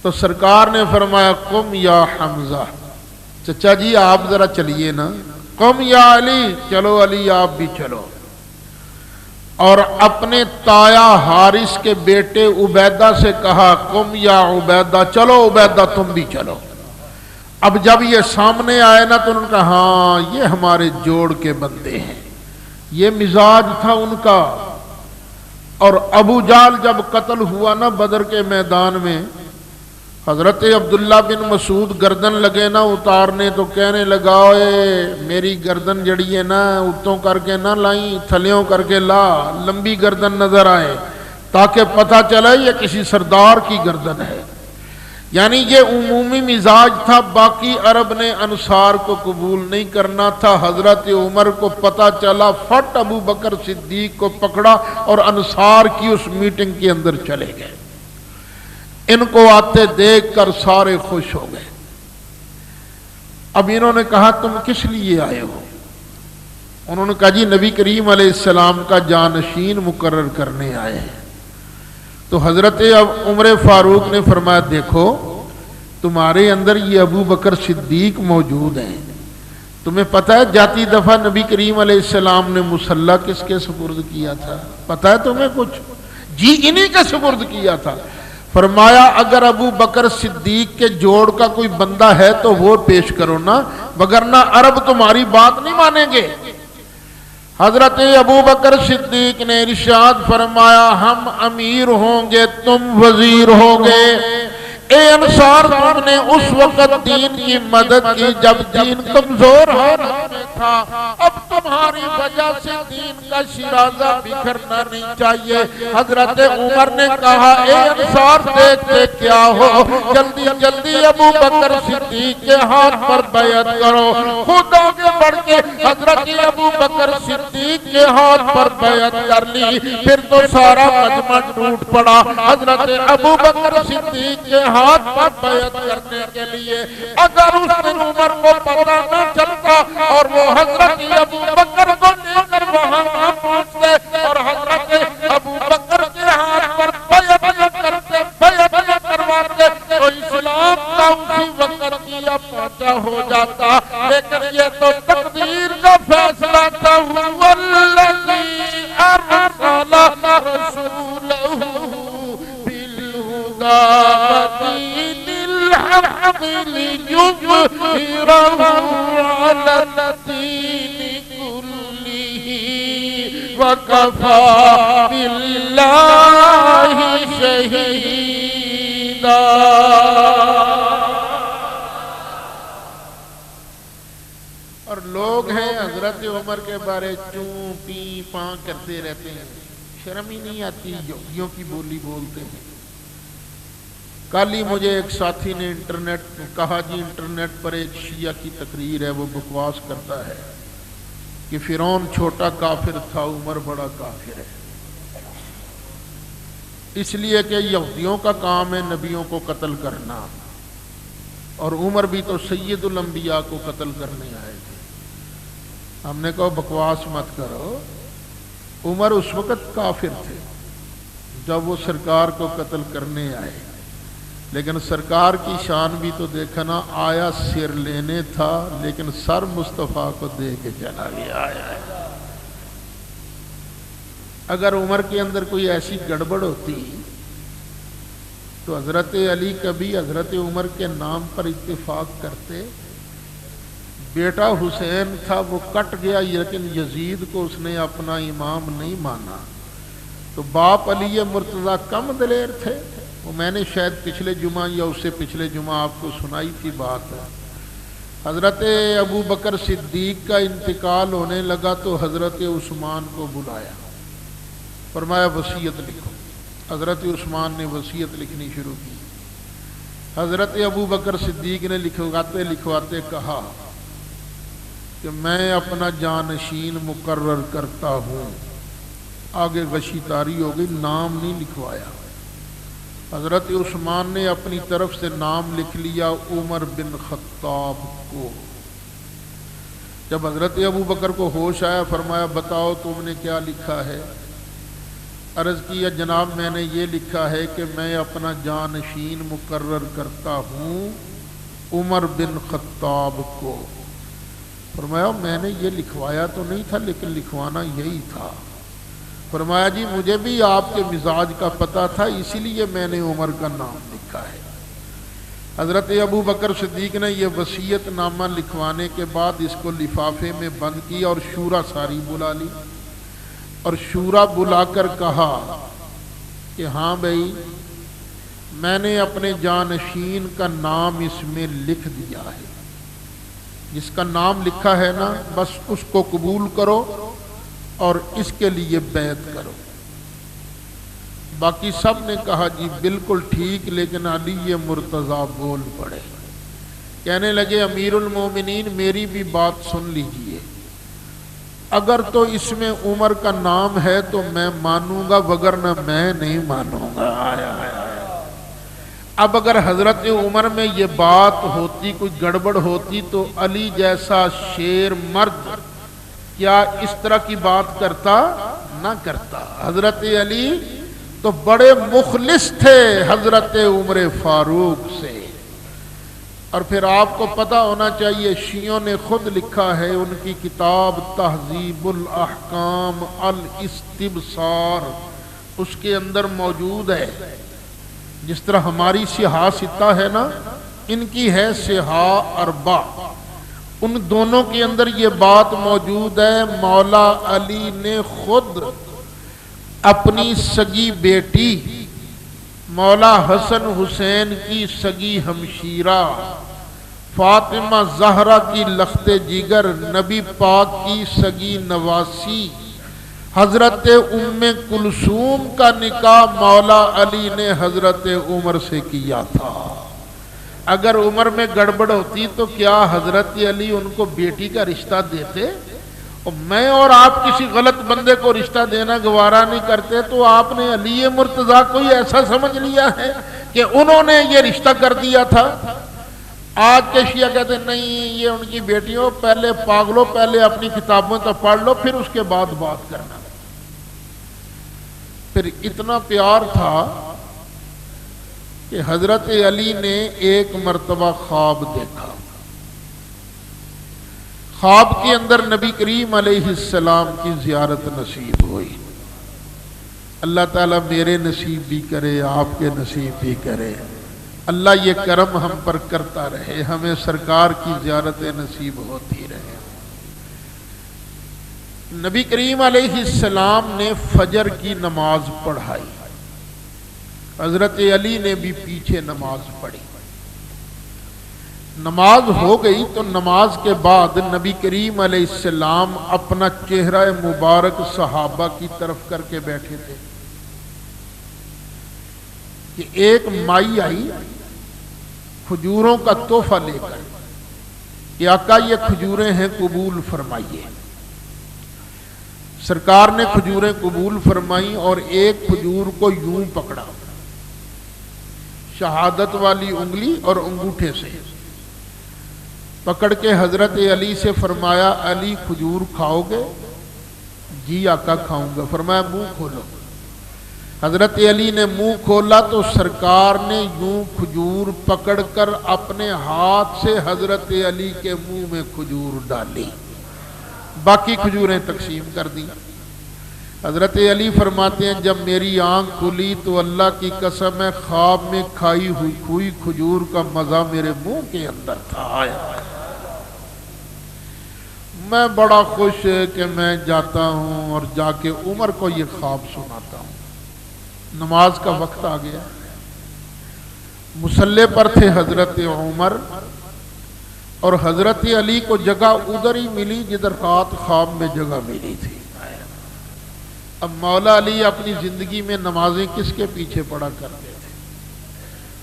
تو سرکار نے فرمایا قم یا حمزہ، چچا جی آپ ذرا چلیے نا، قم یا علی، چلو علی آپ بھی چلو۔ اور اپنے تایا حارث کے بیٹے عبیدہ سے کہا قم یا عبیدہ، چلو عبیدہ تم بھی چلو۔ اب جب یہ سامنے آئے نا تو انہوں نے کہا ہاں یہ ہمارے جوڑ کے بندے ہیں، یہ مزاج تھا ان کا۔ اور ابو جال جب قتل ہوا نا بدر کے میدان میں، حضرت عبداللہ بن مسعود گردن لگے نا اتارنے تو کہنے لگا اے میری گردن جڑی ہے نا اتوں کر کے نہ لائیں، تھلیوں کر کے لا، لمبی گردن نظر آئے تاکہ پتہ چلے یہ کسی سردار کی گردن ہے۔ یعنی یہ عمومی مزاج تھا، باقی عرب نے انصار کو قبول نہیں کرنا تھا۔ حضرت عمر کو پتہ چلا، فٹ ابو بکر صدیق کو پکڑا اور انصار کی اس میٹنگ کے اندر چلے گئے۔ ان کو آتے دیکھ کر سارے خوش ہو گئے۔ اب انہوں نے کہا تم کس لیے آئے ہو؟ انہوں نے کہا جی نبی کریم علیہ السلام کا جانشین مقرر کرنے آئے ہیں۔ تو حضرت عمر فاروق نے فرمایا دیکھو تمہارے اندر یہ ابو بکر صدیق موجود ہیں، تمہیں پتہ ہے جاتی دفعہ نبی کریم علیہ السلام نے مصلی کس کے سپرد کیا تھا؟ پتہ ہے تمہیں کچھ؟ جی انہی کے سپرد کیا تھا۔ فرمایا اگر ابو بکر صدیق کے جوڑ کا کوئی بندہ ہے تو وہ پیش کرو نا، وگرنہ عرب تمہاری بات نہیں مانیں گے۔ حضرت ابو بکر صدیق نے ارشاد فرمایا ہم امیر ہوں گے تم وزیر ہوں گے۔ اے انصار تم نے اس وقت دین کی مدد کی جب دین کمزور حالت میں تھا، اب تمہاری وجہ سے دین کا شیرازہ بکھرنا نہیں چاہیے۔ حضرت عمر نے کہا اے انصار دیکھتے کیا ہو، جلدی جلدی ابو بکر صدیق کے ہاتھ پر بیعت کرو۔ خود آگے بڑھ کے حضرت ابو بکر صدیق کے ہاتھ پر بیعت کر لی، پھر تو سارا مجمع ٹوٹ پڑا۔ حضرت ابو بکر صدیق کے ہاتھ پر بیعت کرنے کے لیے اگر اس دن عمر کو پتہ نہ چلتا اور وہ حضرت ابو بکر کو لے کر وہاں نہ پہنچتے اور حضرت ابو بکر کے ہاتھ کا فیصلہ تھا والذی ارسل رسولہ بالہدی ودین الحق لیظہرہ علی الدین کلہ وکفی باللہ شہیدا۔ اور لوگ ہیں حضرت عمر کے بارے چوں پی پاں کرتے رہتے ہیں، شرم ہی نہیں آتی، یہودیوں کی بولی بولتے ہیں۔ کل ہی مجھے ایک ساتھی نے انٹرنیٹ کہا جی انٹرنیٹ پر ایک شیعہ کی تقریر ہے، وہ بکواس کرتا ہے کہ فرعون چھوٹا کافر تھا، عمر بڑا کافر ہے، اس لیے کہ یہودیوں کا کام ہے نبیوں کو قتل کرنا، اور عمر بھی تو سید الانبیاء کو قتل کرنے آئے تھے۔ ہم نے کہا بکواس مت کرو، عمر اس وقت کافر تھے جب وہ سرکار کو قتل کرنے آئے، لیکن سرکار کی شان بھی تو دیکھا نا، آیا سر لینے تھا لیکن سر مصطفیٰ کو دے کے چلا گیا۔ اگر عمر کے اندر کوئی ایسی گڑبڑ ہوتی تو حضرت علی کبھی حضرت عمر کے نام پر اتفاق کرتے؟ بیٹا حسین تھا وہ کٹ گیا، لیکن یزید کو اس نے اپنا امام نہیں مانا، تو باپ علی مرتضیٰ کم دلیر تھے؟ وہ میں نے شاید پچھلے جمعہ یا اس سے پچھلے جمعہ آپ کو سنائی تھی بات ہے۔ حضرت ابو بکر صدیق کا انتقال ہونے لگا تو حضرت عثمان کو بلایا، فرمایا وصیت لکھو۔ حضرت عثمان نے وصیت لکھنی شروع کی۔ حضرت ابو بکر صدیق نے لکھواتے لکھواتے کہا کہ میں اپنا جانشین مقرر کرتا ہوں، آگے غشی تاری ہو گئی، نام نہیں لکھوایا۔ حضرت عثمان نے اپنی طرف سے نام لکھ لیا عمر بن خطاب کو۔ جب حضرت ابو بکر کو ہوش آیا فرمایا بتاؤ تم نے کیا لکھا ہے؟ عرض کیا جناب میں نے یہ لکھا ہے کہ میں اپنا جانشین مقرر کرتا ہوں عمر بن خطاب کو۔ فرمایا میں نے یہ لکھوایا تو نہیں تھا لیکن لکھوانا یہی تھا۔ فرمایا جی مجھے بھی آپ کے مزاج کا پتہ تھا اسی لیے میں نے عمر کا نام لکھا ہے۔ حضرت ابو بکر صدیق نے یہ وصیت نامہ لکھوانے کے بعد اس کو لفافے میں بند کیا اور شورا ساری بلا لی، اور شورا بلا کر کہا کہ ہاں بھائی میں نے اپنے جانشین کا نام اس میں لکھ دیا ہے، جس کا نام لکھا ہے نا بس اس کو قبول کرو اور اس کے لیے بیعت کرو۔ باقی سب نے کہا جی بالکل ٹھیک، لیکن علی مرتضیٰ بول پڑے، کہنے لگے امیر المومنین میری بھی بات سن لیجئے، اگر تو اس میں عمر کا نام ہے تو میں مانوں گا وگرنہ میں نہیں مانوں گا۔ اب اگر حضرت عمر میں یہ بات ہوتی کوئی گڑبڑ ہوتی تو علی جیسا شیر مرد کیا اس طرح کی بات کرتا؟ نہ کرتا۔ حضرت علی تو بڑے مخلص تھے حضرت عمر فاروق سے، اور پھر آپ کو پتہ ہونا چاہیے شیعوں نے خود لکھا ہے، ان کی کتاب تہذیب الاحکام الاستبصار اس کے اندر موجود ہے، جس طرح ہماری سیاہ ستہ ہے نا ان کی ہے سیاہ اربع، ان دونوں کے اندر یہ بات موجود ہے مولا علی نے خود اپنی سگی بیٹی مولا حسن حسین کی سگی ہمشیرہ فاطمہ زہرا کی لخت جگر نبی پاک کی سگی نواسی حضرت ام کلثوم کا نکاح مولا علی نے حضرت عمر سے کیا تھا۔ اگر عمر میں گڑبڑ ہوتی تو کیا حضرت علی ان کو بیٹی کا رشتہ دیتے؟ اور میں اور آپ کسی غلط بندے کو رشتہ دینا گوارا نہیں کرتے تو آپ نے علی مرتضیٰ کو ہی ایسا سمجھ لیا ہے کہ انہوں نے یہ رشتہ کر دیا تھا۔ آج کے شیعہ کہتے ہیں نہیں یہ ان کی بیٹیوں، پہلے پاگلو پہلے اپنی کتابوں تو پڑھ لو پھر اس کے بعد بات کرنا۔ پھر اتنا پیار تھا کہ حضرت علی نے ایک مرتبہ خواب دیکھا، خواب کے اندر نبی کریم علیہ السلام کی زیارت نصیب ہوئی۔ اللہ تعالیٰ میرے نصیب بھی کرے، آپ کے نصیب بھی کرے، اللہ یہ کرم ہم پر کرتا رہے، ہمیں سرکار کی زیارت نصیب ہوتی رہے۔ نبی کریم علیہ السلام نے فجر کی نماز پڑھائی، حضرت علی نے بھی پیچھے نماز پڑھی۔ نماز ہو گئی تو نماز کے بعد نبی کریم علیہ السلام اپنا چہرہ مبارک صحابہ کی طرف کر کے بیٹھے تھے کہ ایک مائی آئی کھجوروں کا تحفہ لے کر کہ آقا یہ کھجوریں ہیں قبول فرمائیے۔ سرکار نے کھجوریں قبول فرمائیں اور ایک کھجور کو یوں پکڑا، شہادت والی انگلی اور انگوٹھے سے پکڑ کے حضرت علی سے فرمایا علی کھجور کھاؤ گے؟ جی آقا کھاؤں گا۔ فرمایا منہ کھولو۔ حضرت علی نے منہ کھولا تو سرکار نے یوں کھجور پکڑ کر اپنے ہاتھ سے حضرت علی کے منہ میں کھجور ڈالی، باقی کھجوریں تقسیم کر دیں۔ حضرت علی فرماتے ہیں جب میری آنکھ کھلی تو اللہ کی قسم ہے خواب میں کھائی ہوئی کھجور کا مزہ میرے منہ کے اندر تھا۔ میں بڑا خوش کہ میں جاتا ہوں اور جا کے عمر کو یہ خواب سناتا ہوں۔ نماز کا وقت آ گیا، مصلی پر تھے حضرت عمر اور حضرت علی کو جگہ ادھر ہی ملی جدھر رات خواب میں جگہ ملی تھی۔ اب مولا علی اپنی زندگی میں نمازیں کس کے پیچھے پڑھا کرتے تھے؟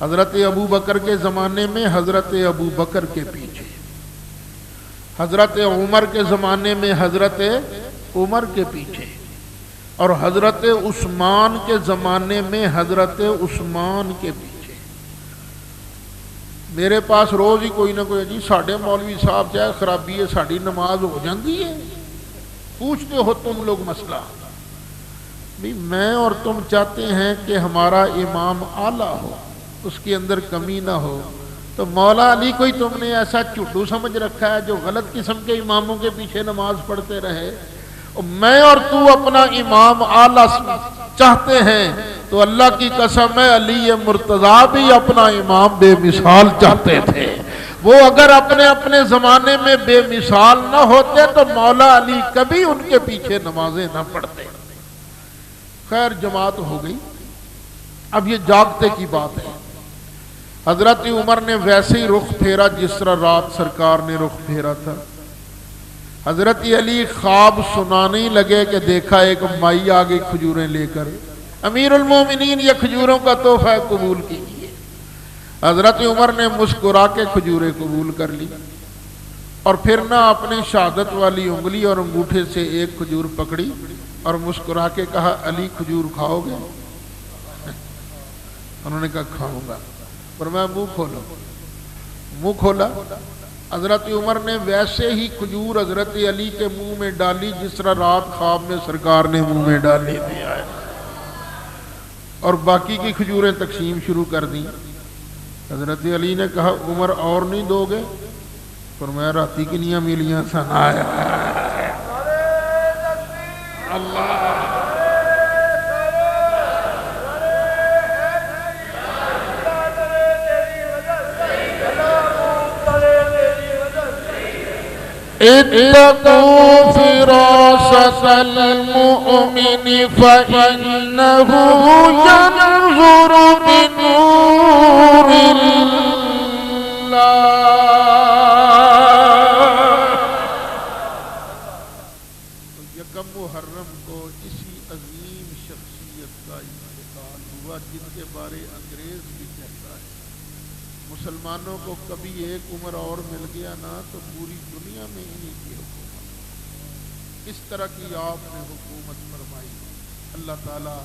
حضرت ابو بکر کے زمانے میں حضرت ابو بکر کے پیچھے، حضرت عمر کے زمانے میں حضرت عمر کے پیچھے، اور حضرت عثمان کے زمانے میں حضرت عثمان کے پیچھے۔ میرے پاس روز ہی کوئی نہ کوئی جی ساڑھے مولوی صاحب چاہے خرابی ہے ساڑھی نماز ہو جاندی ہے، پوچھتے ہو تم لوگ مسئلہ۔ میں اور تم چاہتے ہیں کہ ہمارا امام اعلیٰ ہو، اس کے اندر کمی نہ ہو، تو مولا علی کوئی تم نے ایسا چٹو سمجھ رکھا ہے جو غلط قسم کے اماموں کے پیچھے نماز پڑھتے رہے؟ میں اور تو اپنا امام اعلیٰ چاہتے ہیں تو اللہ کی قسم ہے علی مرتضیٰ بھی اپنا امام بے مثال چاہتے تھے۔ وہ اگر اپنے زمانے میں بے مثال نہ ہوتے تو مولا علی کبھی ان کے پیچھے نمازیں نہ پڑھتے۔ خیر جماعت ہو گئی، اب یہ جاگتے کی بات ہے۔ حضرت عمر نے ویسے ہی رخ پھیرا جس طرح رات سرکار نے رخ پھیرا تھا۔ حضرت علی خواب سنانے لگے کہ دیکھا ایک مائی آگے کھجوریں لے کر، امیر المومنین یہ کھجوروں کا تحفہ قبول کیجیے۔ حضرت عمر نے مسکرا کے کھجوریں قبول کر لی اور پھر نہ اپنے شہادت والی انگلی اور انگوٹھے سے ایک کھجور پکڑی اور مسکرا کے کہا علی کھجور کھاؤ گے؟ انہوں نے کہا کھاؤں گا۔ فرمایا منہ کھولو۔ منہ کھولا، حضرت عمر نے ویسے ہی کھجور حضرت علی کے منہ میں ڈالی جس طرح رات خواب میں سرکار نے منہ میں ڈالی تھی، اور باقی کی کھجوریں تقسیم شروع کر دیں۔ حضرت علی نے کہا عمر اور نہیں دو گے؟ فرمایا راتی کنیاں ملیاں سن آیا اللہ۔ اتقوا فراست المؤمن فإنه ينظر بنور الله۔ یکم محرم کو اسی عظیم شخصیت کا انتقال ہوا جن کے بارے انگریز بھی کہتا ہے مسلمانوں کو کبھی ایک عمر اور مل گیا نا تو پوری دنیا میں انہی کی حکومت۔ اس طرح کی آپ نے حکومت فرمائی۔ اللہ تعالی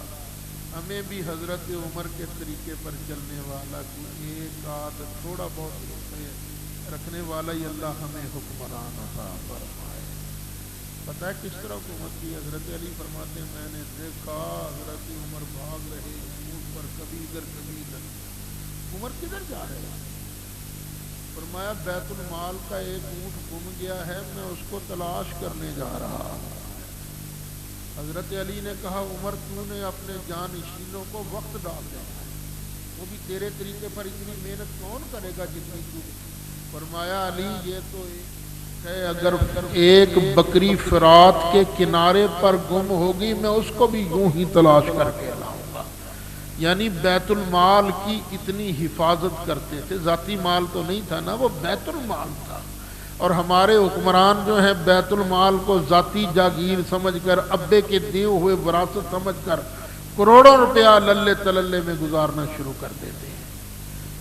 ہمیں بھی حضرت عمر کے طریقے پر چلنے والا کوئی ایک آدھ تھوڑا بہت رکھنے والا ہی اللہ ہمیں حکمران عطا فرمائے۔ پتہ ہے کس طرح حکومت کی؟ حضرت علی فرماتے ہیں میں نے دیکھا حضرت عمر بھاگ رہے اونٹ پر، کبھی ادھر کبھی ادھر۔ عمر کدھر جا رہے ہیں؟ فرمایا بیت المال کا ایک اونٹ گم گیا ہے، میں اس کو تلاش کرنے جا رہا۔ حضرت علی نے کہا عمر تو نے اپنے جانشینوں کو وقت ڈال دیا، وہ بھی تیرے طریقے پر اتنی محنت کون کرے گا جتنی تو۔ فرمایا علی یہ تو ہے اگر ایک بکری فرات کے کنارے پر گم ہوگی میں اس کو بھی یوں ہی تلاش کر کے لاؤں گا۔ یعنی بیت المال کی اتنی حفاظت کرتے تھے، ذاتی مال تو نہیں تھا نا، وہ بیت المال تھا۔ اور ہمارے حکمران جو ہیں بیت المال کو ذاتی جاگیر سمجھ کر، ابے کے دیے ہوئے وراثت سمجھ کر کروڑوں روپیہ للے تللے میں گزارنا شروع کر دیتے ہیں۔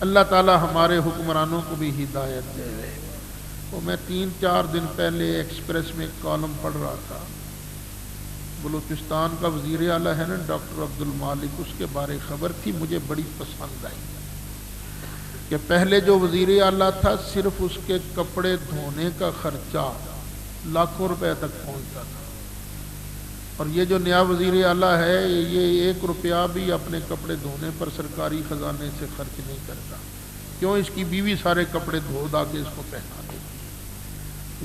اللہ تعالی ہمارے حکمرانوں کو بھی ہدایت دے رہے۔ وہ میں 3-4 دن پہلے ایکسپریس میں ایک کالم پڑھ رہا تھا، بلوچستان کا وزیر اعلیٰ ہے نا ڈاکٹر عبد المالک، اس کے بارے خبر تھی، مجھے بڑی پسند آئی کہ پہلے جو وزیر اعلیٰ تھا صرف اس کے کپڑے دھونے کا خرچہ لاکھوں روپے تک پہنچتا تھا، اور یہ جو نیا وزیر اعلیٰ ہے یہ 1 روپیہ بھی اپنے کپڑے دھونے پر سرکاری خزانے سے خرچ نہیں کرتا۔ کیوں؟ اس کی بیوی سارے کپڑے دھو دا کے اس کو پہنا دیتی۔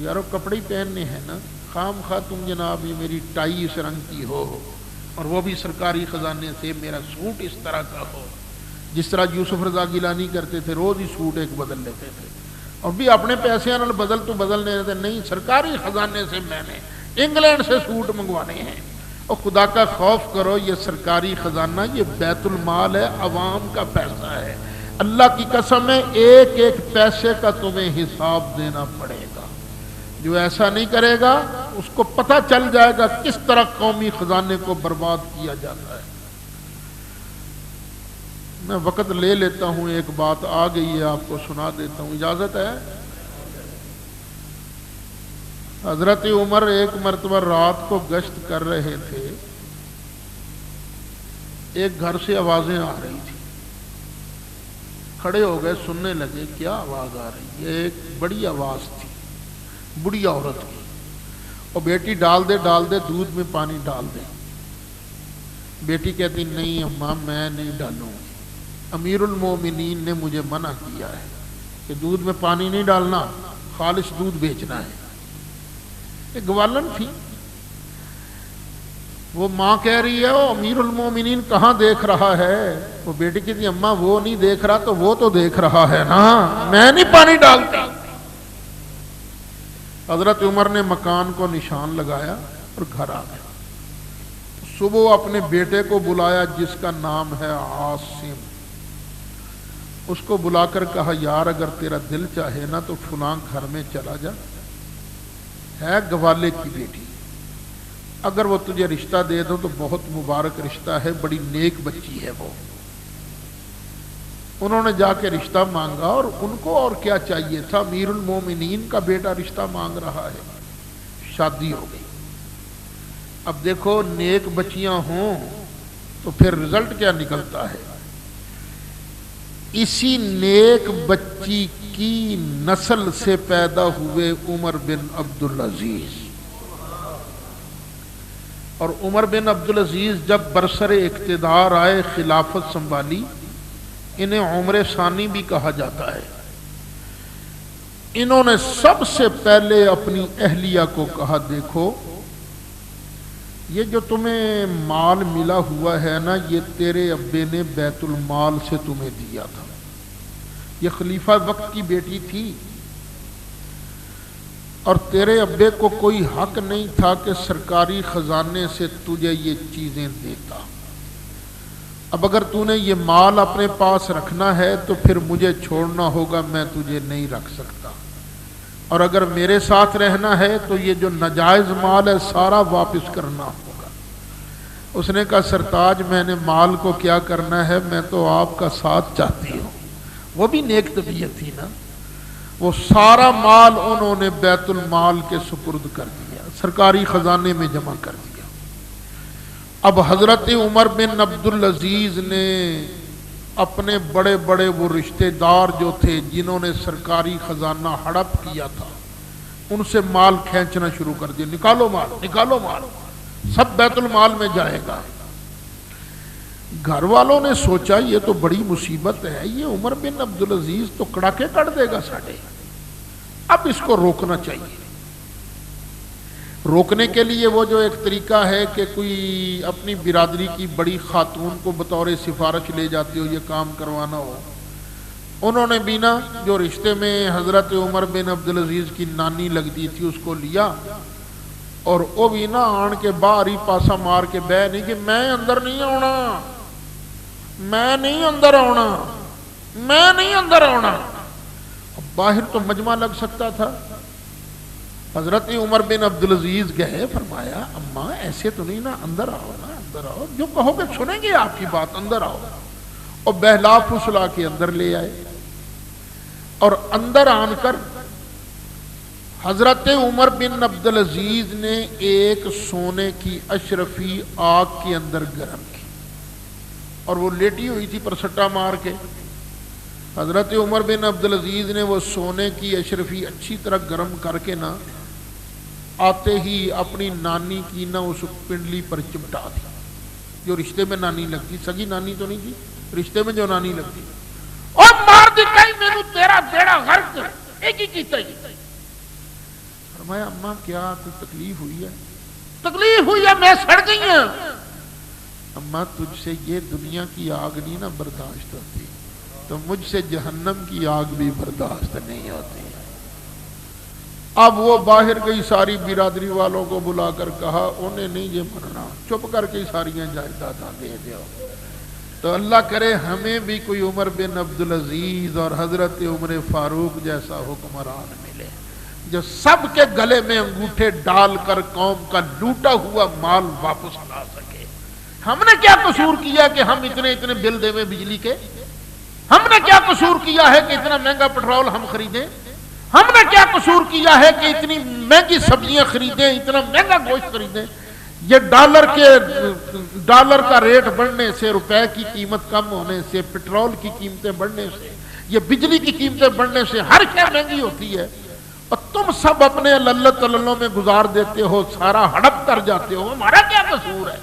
یارو کپڑے ہی پہننے ہیں نا، خام خواہ تم جناب یہ میری ٹائی اس رنگ کی ہو اور وہ بھی سرکاری خزانے سے، میرا سوٹ اس طرح کا ہو، جس طرح یوسف رضا گیلانی کرتے تھے، روز ہی سوٹ ایک بدل لیتے تھے، اور بھی اپنے پیسے بدلنے رہتے، نہیں سرکاری خزانے سے میں نے انگلینڈ سے سوٹ منگوانے ہیں۔ اور خدا کا خوف کرو، یہ سرکاری خزانہ یہ بیت المال ہے، عوام کا پیسہ ہے، اللہ کی قسم ہے ایک ایک پیسے کا تمہیں حساب دینا پڑے گا۔ جو ایسا نہیں کرے گا اس کو پتہ چل جائے گا کس طرح قومی خزانے کو برباد کیا جاتا ہے۔ میں وقت لے لیتا ہوں، ایک بات آ گئی ہے آپ کو سنا دیتا ہوں، اجازت ہے؟ حضرت عمر ایک مرتبہ رات کو گشت کر رہے تھے، ایک گھر سے آوازیں آ رہی تھی، کھڑے ہو گئے، سننے لگے کیا آواز آ رہی ہے۔ ایک بڑی آواز تھی بڑی عورت کی، اور بیٹی ڈال دے دودھ میں پانی ڈال دے۔ بیٹی کہتی نہیں اماں میں نہیں ڈالوں گی، امیر المومنین نے مجھے منع کیا ہے کہ دودھ میں پانی نہیں ڈالنا، خالص دودھ بیچنا ہے۔ ایک گوالن تھی، وہ ماں کہہ رہی ہے وہ امیر المومنین کہاں دیکھ رہا ہے؟ وہ بیٹی کہتی اماں وہ نہیں دیکھ رہا تو وہ تو دیکھ رہا ہے نا، میں نہیں پانی ڈالتا۔ حضرت عمر نے مکان کو نشان لگایا اور گھر آ گیا۔ صبح اپنے بیٹے کو بلایا جس کا نام ہے عاصم، اس کو بلا کر کہا یار اگر تیرا دل چاہے نا تو فلاں گھر میں چلا جا، ہے گوالے کی بیٹی، اگر وہ تجھے رشتہ دے دو تو بہت مبارک رشتہ ہے، بڑی نیک بچی ہے وہ۔ انہوں نے جا کے رشتہ مانگا، اور ان کو اور کیا چاہیے تھا، امیر المومنین کا بیٹا رشتہ مانگ رہا ہے، شادی ہو گئی۔ اب دیکھو نیک بچیاں ہوں تو پھر رزلٹ کیا نکلتا ہے۔ اسی نیک بچی کی نسل سے پیدا ہوئے عمر بن عبدالعزیز، اور عمر بن عبدالعزیز جب برسر اقتدار آئے، خلافت سنبھالی، انہیں عمر ثانی بھی کہا جاتا ہے۔ انہوں نے سب سے پہلے اپنی اہلیہ کو کہا دیکھو یہ جو تمہیں مال ملا ہوا ہے نا یہ تیرے ابے نے بیت المال سے تمہیں دیا تھا، یہ خلیفہ وقت کی بیٹی تھی، اور تیرے ابے کو کوئی حق نہیں تھا کہ سرکاری خزانے سے تجھے یہ چیزیں دیتا۔ اب اگر تو نے یہ مال اپنے پاس رکھنا ہے تو پھر مجھے چھوڑنا ہوگا، میں تجھے نہیں رکھ سکتا، اور اگر میرے ساتھ رہنا ہے تو یہ جو ناجائز مال ہے سارا واپس کرنا ہوگا۔ اس نے کہا سرتاج میں نے مال کو کیا کرنا ہے، میں تو آپ کا ساتھ چاہتی ہوں۔ وہ بھی نیک طبیعت تھی نا، وہ سارا مال انہوں نے بیت المال کے سپرد کر دیا، سرکاری خزانے میں جمع کر دیا۔ اب حضرت عمر بن عبدالعزیز نے اپنے بڑے بڑے وہ رشتہ دار جو تھے جنہوں نے سرکاری خزانہ ہڑپ کیا تھا ان سے مال کھینچنا شروع کر دیا، نکالو مال، نکالو مال، سب بیت المال میں جائے گا۔ گھر والوں نے سوچا یہ تو بڑی مصیبت ہے، یہ عمر بن عبدالعزیز تو کڑاکے کر دے گا ساڑھے، اب اس کو روکنا چاہیے۔ روکنے کے لیے وہ جو ایک طریقہ ہے کہ کوئی اپنی برادری کی بڑی خاتون کو بطور سفارش لے جاتے ہو، یہ کام کروانا ہو، انہوں نے بھی نا جو رشتے میں حضرت عمر بن عبدالعزیز کی نانی لگتی تھی اس کو لیا، اور وہ بھی نا آن کے باہر ہی پاسا مار کے بہ نہیں کہ میں اندر نہیں آنا، میں نہیں اندر آنا، میں نہیں اندر آنا۔ باہر تو مجمع لگ سکتا تھا۔ حضرت عمر بن عبدالعزیز گئے، فرمایا اماں ایسے تو نہیں نا، اندر آؤ نا، اندر آؤ، جو کہو گے سنیں گے آپ کی بات، اندر آؤ۔ اور بہلا پھسلا کے اندر لے آئے، اور اندر آن کر حضرت عمر بن عبدالعزیز نے ایک سونے کی اشرفی آگ کے اندر گرم کی، اور وہ لیٹی ہوئی تھی پرسٹا مار کے۔ حضرت عمر بن عبدالعزیز نے وہ سونے کی اشرفی اچھی طرح گرم کر کے نا آتے ہی اپنی نانی کی نا اس پنڈلی پر چمٹا دی، جو رشتے میں نانی لگتی، سگی نانی تو نہیں تھی، رشتے میں جو نانی لگتی، اور مار دی کہیں میں نو تیرا بیڑا غرق ایک ہی کیتا ہی۔ فرمایا اماں کیا کوئی تکلیف ہوئی ہے؟ تکلیف ہوئی ہے، میں سڑ گئی ہوں۔ اماں تجھ سے یہ دنیا کی آگ نہیں نا برداشت ہوتی، تو مجھ سے جہنم کی آگ بھی برداشت نہیں ہوتی۔ اب وہ باہر گئی، ساری برادری والوں کو بلا کر کہا انہیں نہیں یہ مرنا، چپ کر کے ساریاں جائیداداں دے دیو۔ تو اللہ کرے ہمیں بھی کوئی عمر بن عبدالعزیز اور حضرت عمر فاروق جیسا حکمران ملے جو سب کے گلے میں انگوٹھے ڈال کر قوم کا لوٹا ہوا مال واپس لا سکے۔ ہم نے کیا قصور کیا کہ ہم اتنے اتنے بل دے میں بجلی کے؟ ہم نے کیا قصور کیا ہے کہ اتنا مہنگا پٹرول ہم خریدیں؟ ہم نے کیا قصور کیا ہے کہ اتنی مہنگی سبزیاں خریدیں، اتنا مہنگا گوشت خریدیں؟ یہ ڈالر کا ریٹ بڑھنے سے، روپے کی قیمت کم ہونے سے، پٹرول کی قیمتیں بڑھنے سے، یہ بجلی کی قیمتیں بڑھنے سے ہر شے مہنگی ہوتی ہے، اور تم سب اپنے اللہ تللوں میں گزار دیتے ہو، سارا ہڑپ کر جاتے ہو۔ ہمارا کیا قصور ہے؟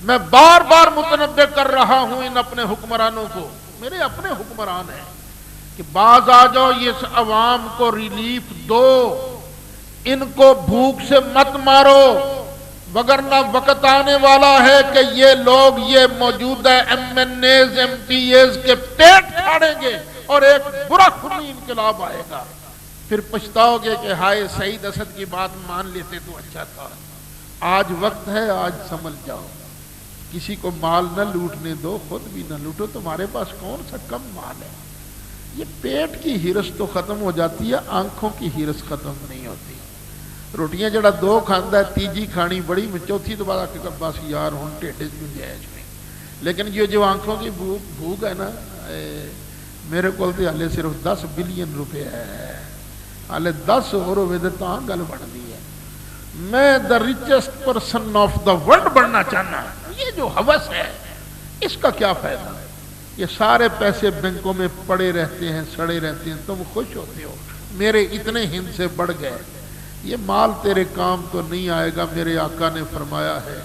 میں بار بار متنبہ کر رہا ہوں ان اپنے حکمرانوں کو، میرے اپنے حکمران ہیں، کہ باز آ جاؤ، اس عوام کو ریلیف دو، ان کو بھوک سے مت مارو، وگرنہ وقت آنے والا ہے کہ یہ لوگ یہ موجودہ M N As M P As کے پیٹ پھاڑیں گے اور ایک برا خونی انقلاب آئے گا، پھر پچھتاؤ گے کہ ہائے سعید اسد کی بات مان لیتے تو اچھا تھا۔ آج وقت ہے، آج سمجھ جاؤ، کسی کو مال نہ لوٹنے دو، خود بھی نہ لوٹو، تمہارے پاس کون سا کم مال ہے۔ یہ پیٹ کی ہرس تو ختم ہو جاتی ہے، آنکھوں کی ہرس ختم نہیں ہوتی۔ روٹیاں جڑا دو کھاندا ہے، تیجی کھانی بڑی، چوتھی تو بعد کے بس یار ہوں ٹھیڈ گنجائش نہیں۔ لیکن یہ جو آنکھوں کی بھوک ہے نا، میرے کو ہالے صرف 10 بلین روپے ہے، ہالے 10 اور ہوئے تو گل بنتی ہے۔ میں the richest person of the world بننا چاہنا، یہ جو ہوس ہے اس کا کیا فائدہ؟ یہ سارے پیسے بینکوں میں پڑے رہتے ہیں، سڑے رہتے ہیں، تم خوش ہوتے ہو میرے اتنے ہند سے بڑھ گئے۔ یہ مال تیرے کام تو نہیں آئے گا، میرے آقا نے فرمایا ہے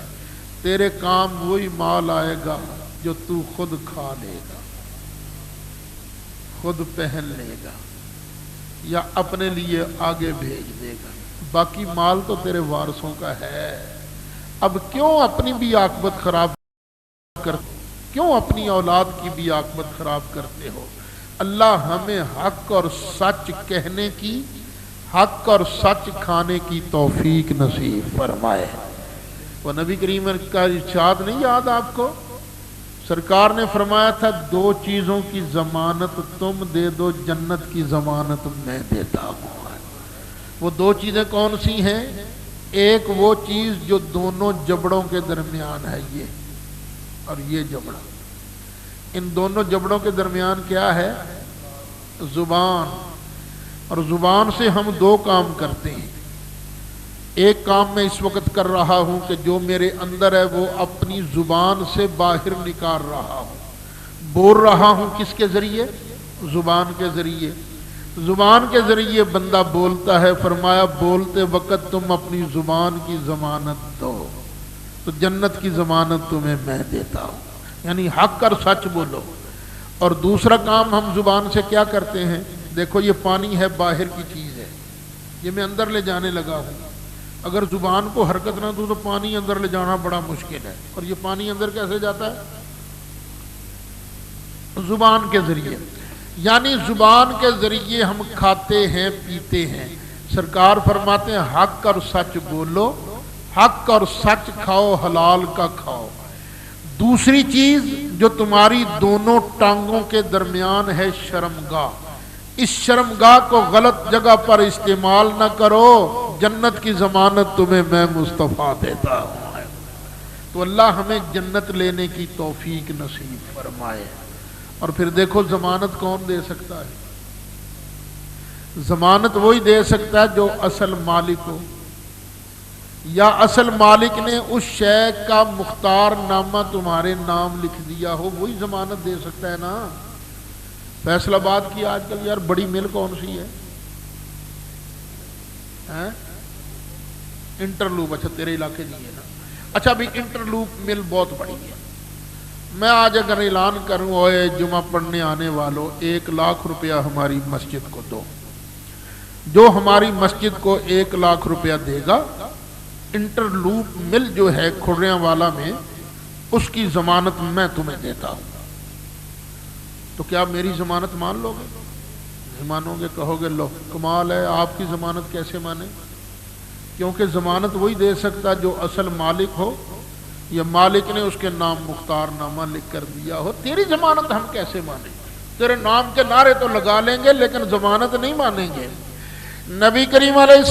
تیرے کام وہی مال آئے گا جو تو خود کھا لے گا، خود پہن لے گا، یا اپنے لیے آگے بھیج دے گا، باقی مال تو تیرے وارثوں کا ہے۔ اب کیوں اپنی بھی عاقبت خراب کرتے، کیوں اپنی اولاد کی بھی عاقبت خراب کرتے ہو؟ اللہ ہمیں حق اور سچ کہنے کی، حق اور سچ کھانے کی توفیق نصیب فرمائے۔ وہ نبی کریم کا ارشاد نہیں یاد آپ کو؟ سرکار نے فرمایا تھا 2 چیزوں کی ضمانت تم دے دو، جنت کی ضمانت میں دیتا ہوں۔ وہ 2 چیزیں کون سی ہیں؟ ایک وہ چیز جو دونوں جبڑوں کے درمیان ہے، یہ اور یہ جبڑا، ان دونوں جبڑوں کے درمیان کیا ہے؟ زبان۔ اور زبان سے ہم 2 کام کرتے ہیں۔ ایک کام میں اس وقت کر رہا ہوں کہ جو میرے اندر ہے وہ اپنی زبان سے باہر نکال رہا ہوں، بول رہا ہوں، کس کے ذریعے؟ زبان کے ذریعے۔ زبان کے ذریعے بندہ بولتا ہے، فرمایا بولتے وقت تم اپنی زبان کی ضمانت دو تو جنت کی ضمانت تمہیں میں دیتا ہوں۔ یعنی حق اور سچ بولو۔ اور دوسرا کام ہم زبان سے کیا کرتے ہیں؟ دیکھو یہ پانی ہے، باہر کی چیز ہے، یہ میں اندر لے جانے لگا ہوں، اگر زبان کو حرکت نہ دوں تو پانی اندر لے جانا بڑا مشکل ہے۔ اور یہ پانی اندر کیسے جاتا ہے؟ زبان کے ذریعے، یعنی زبان کے ذریعے ہم کھاتے ہیں پیتے ہیں۔ سرکار فرماتے ہیں حق اور سچ بولو، حق اور سچ کھاؤ، حلال کا کھاؤ۔ دوسری چیز جو تمہاری دونوں ٹانگوں کے درمیان ہے، شرمگاہ، اس شرمگاہ کو غلط جگہ پر استعمال نہ کرو، جنت کی ضمانت تمہیں میں مصطفیٰ دیتا ہوں۔ تو اللہ ہمیں جنت لینے کی توفیق نصیب فرمائے۔ اور پھر دیکھو ضمانت کون دے سکتا ہے؟ ضمانت وہی دے سکتا ہے جو اصل مالک ہو، یا اصل مالک نے اس شے کا مختار نامہ تمہارے نام لکھ دیا ہو، وہی ضمانت دے سکتا ہے نا۔ فیصل آباد کی آج کل یار بڑی مل کون سی ہے؟ انٹرلوپ، اچھا تیرے علاقے نہیں ہے نا؟ اچھا بھی انٹرلوپ مل بہت بڑی ہے۔ میں آج اگر اعلان کروں اوے جمعہ پڑھنے آنے والوں 1,00,000 روپیہ ہماری مسجد کو دو، جو ہماری مسجد کو 1,00,000 روپیہ دے گا، انٹرلوپ مل جو ہے کھڑیاں والا میں، اس کی ضمانت میں تمہیں دیتا ہوں۔ تو کیا میری ضمانت مان لو گے؟ نہیں مانو گے، کہو گے لو کمال ہے، آپ کی ضمانت کیسے مانے؟ کیونکہ ضمانت وہی دے سکتا جو اصل مالک ہو، یا مالک نے اس کے نام مختار نامہ لکھ کر دیا ہو۔ تیری ضمانت ہم کیسے مانیں؟ تیرے نام کے نعرے تو لگا لیں گے لیکن ضمانت نہیں مانیں گے۔ نبی کریم علیہ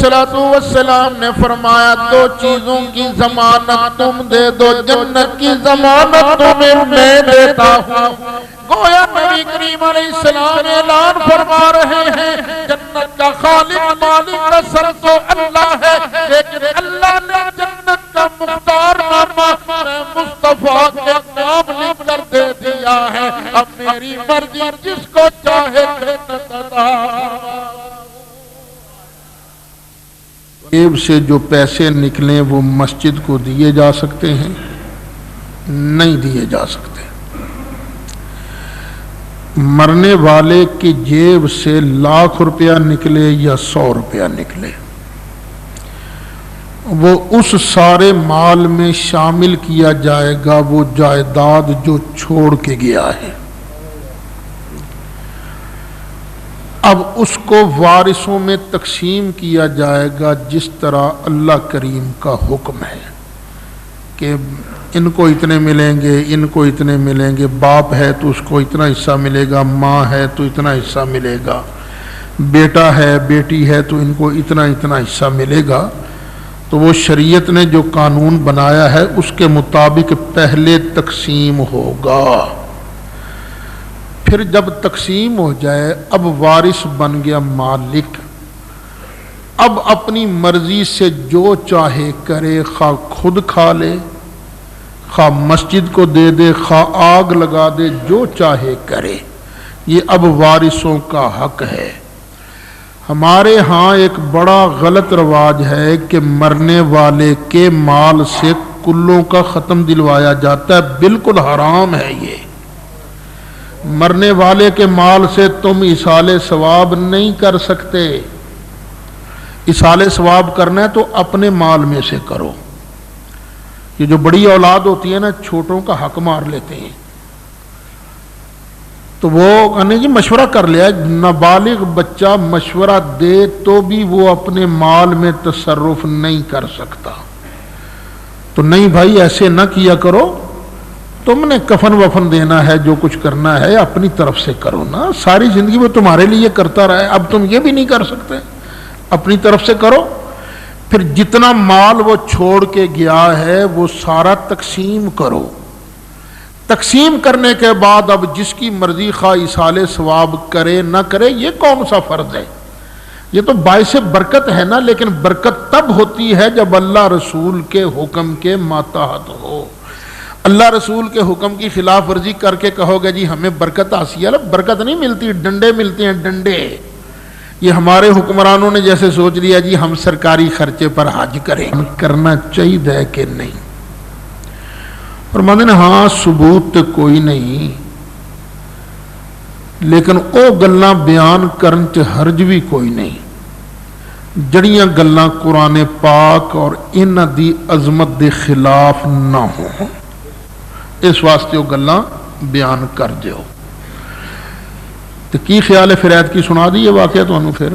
السلام نے فرمایا دو چیزوں کی ضمانت تم دے دو، جنت کی ضمانت تمہیں میں دیتا ہوں۔ گویا نبی کریم علیہ السلام اعلان فرما رہے ہیں جنت کا خالق مالک اصل تو اللہ ہے، لیکن اللہ نے جنت کا مختار نامہ مصطفیٰ کے نام لکھ کر دے دیا ہے۔ اب میری مرضی جس کو چاہے جنت عطا۔ جیب سے جو پیسے نکلیں وہ مسجد کو دیے جا سکتے ہیں؟ نہیں دیے جا سکتے۔ مرنے والے کی جیب سے 1,00,000 روپیہ نکلے یا 100 روپیہ نکلے، وہ اس سارے مال میں شامل کیا جائے گا وہ جائیداد جو چھوڑ کے گیا ہے۔ اب اس کو وارثوں میں تقسیم کیا جائے گا جس طرح اللہ کریم کا حکم ہے کہ ان کو اتنے ملیں گے، ان کو اتنے ملیں گے، باپ ہے تو اس کو اتنا حصہ ملے گا، ماں ہے تو اتنا حصہ ملے گا، بیٹا ہے بیٹی ہے تو ان کو اتنا اتنا حصہ ملے گا۔ تو وہ شریعت نے جو قانون بنایا ہے اس کے مطابق پہلے تقسیم ہوگا۔ پھر جب تقسیم ہو جائے اب وارث بن گیا مالک، اب اپنی مرضی سے جو چاہے کرے، خواہ خود کھا لے، خواہ مسجد کو دے دے، خواہ آگ لگا دے، جو چاہے کرے، یہ اب وارثوں کا حق ہے۔ ہمارے ہاں ایک بڑا غلط رواج ہے کہ مرنے والے کے مال سے کلوں کا ختم دلوایا جاتا ہے، بالکل حرام ہے یہ۔ مرنے والے کے مال سے تم ایصال ثواب نہیں کر سکتے۔ ایصال ثواب کرنا ہے تو اپنے مال میں سے کرو۔ یہ جو بڑی اولاد ہوتی ہے نا، چھوٹوں کا حق مار لیتے ہیں، تو وہ کہنے جی مشورہ کر لیا، نابالغ بچہ مشورہ دے تو بھی وہ اپنے مال میں تصرف نہیں کر سکتا۔ تو نہیں بھائی ایسے نہ کیا کرو، تم نے کفن وفن دینا ہے، جو کچھ کرنا ہے اپنی طرف سے کرو نا، ساری زندگی وہ تمہارے لیے کرتا رہے، اب تم یہ بھی نہیں کر سکتے، اپنی طرف سے کرو۔ پھر جتنا مال وہ چھوڑ کے گیا ہے وہ سارا تقسیم کرو۔ تقسیم کرنے کے بعد اب جس کی مرضی خواہ ایصال ثواب کرے نہ کرے، یہ کون سا فرض ہے؟ یہ تو باعث برکت ہے نا، لیکن برکت تب ہوتی ہے جب اللہ رسول کے حکم کے ماتحت ہو۔ اللہ رسول کے حکم کی خلاف ورزی کر کے کہو گے جی ہمیں برکت حاصل ہے، برکت نہیں ملتی، ڈنڈے ملتے ہیں، ڈنڈے۔ یہ ہمارے حکمرانوں نے جیسے سوچ لیا جی ہم سرکاری خرچے پر حج کریں، کرنا چاہیے کہ نہیں؟ فرماندے نے ہاں ثبوت تے کوئی نہیں لیکن او گلاں بیان کرن چ حرج بھی کوئی نہیں جڑیاں گلاں قرآن پاک اور انہاں دی عظمت دے خلاف نہ ہوں اس واسطے وہ گلاں بیان کر دیو۔ تو کی خیال ہے پھر ایت کی سنا دی یہ واقعہ تمہیں پھر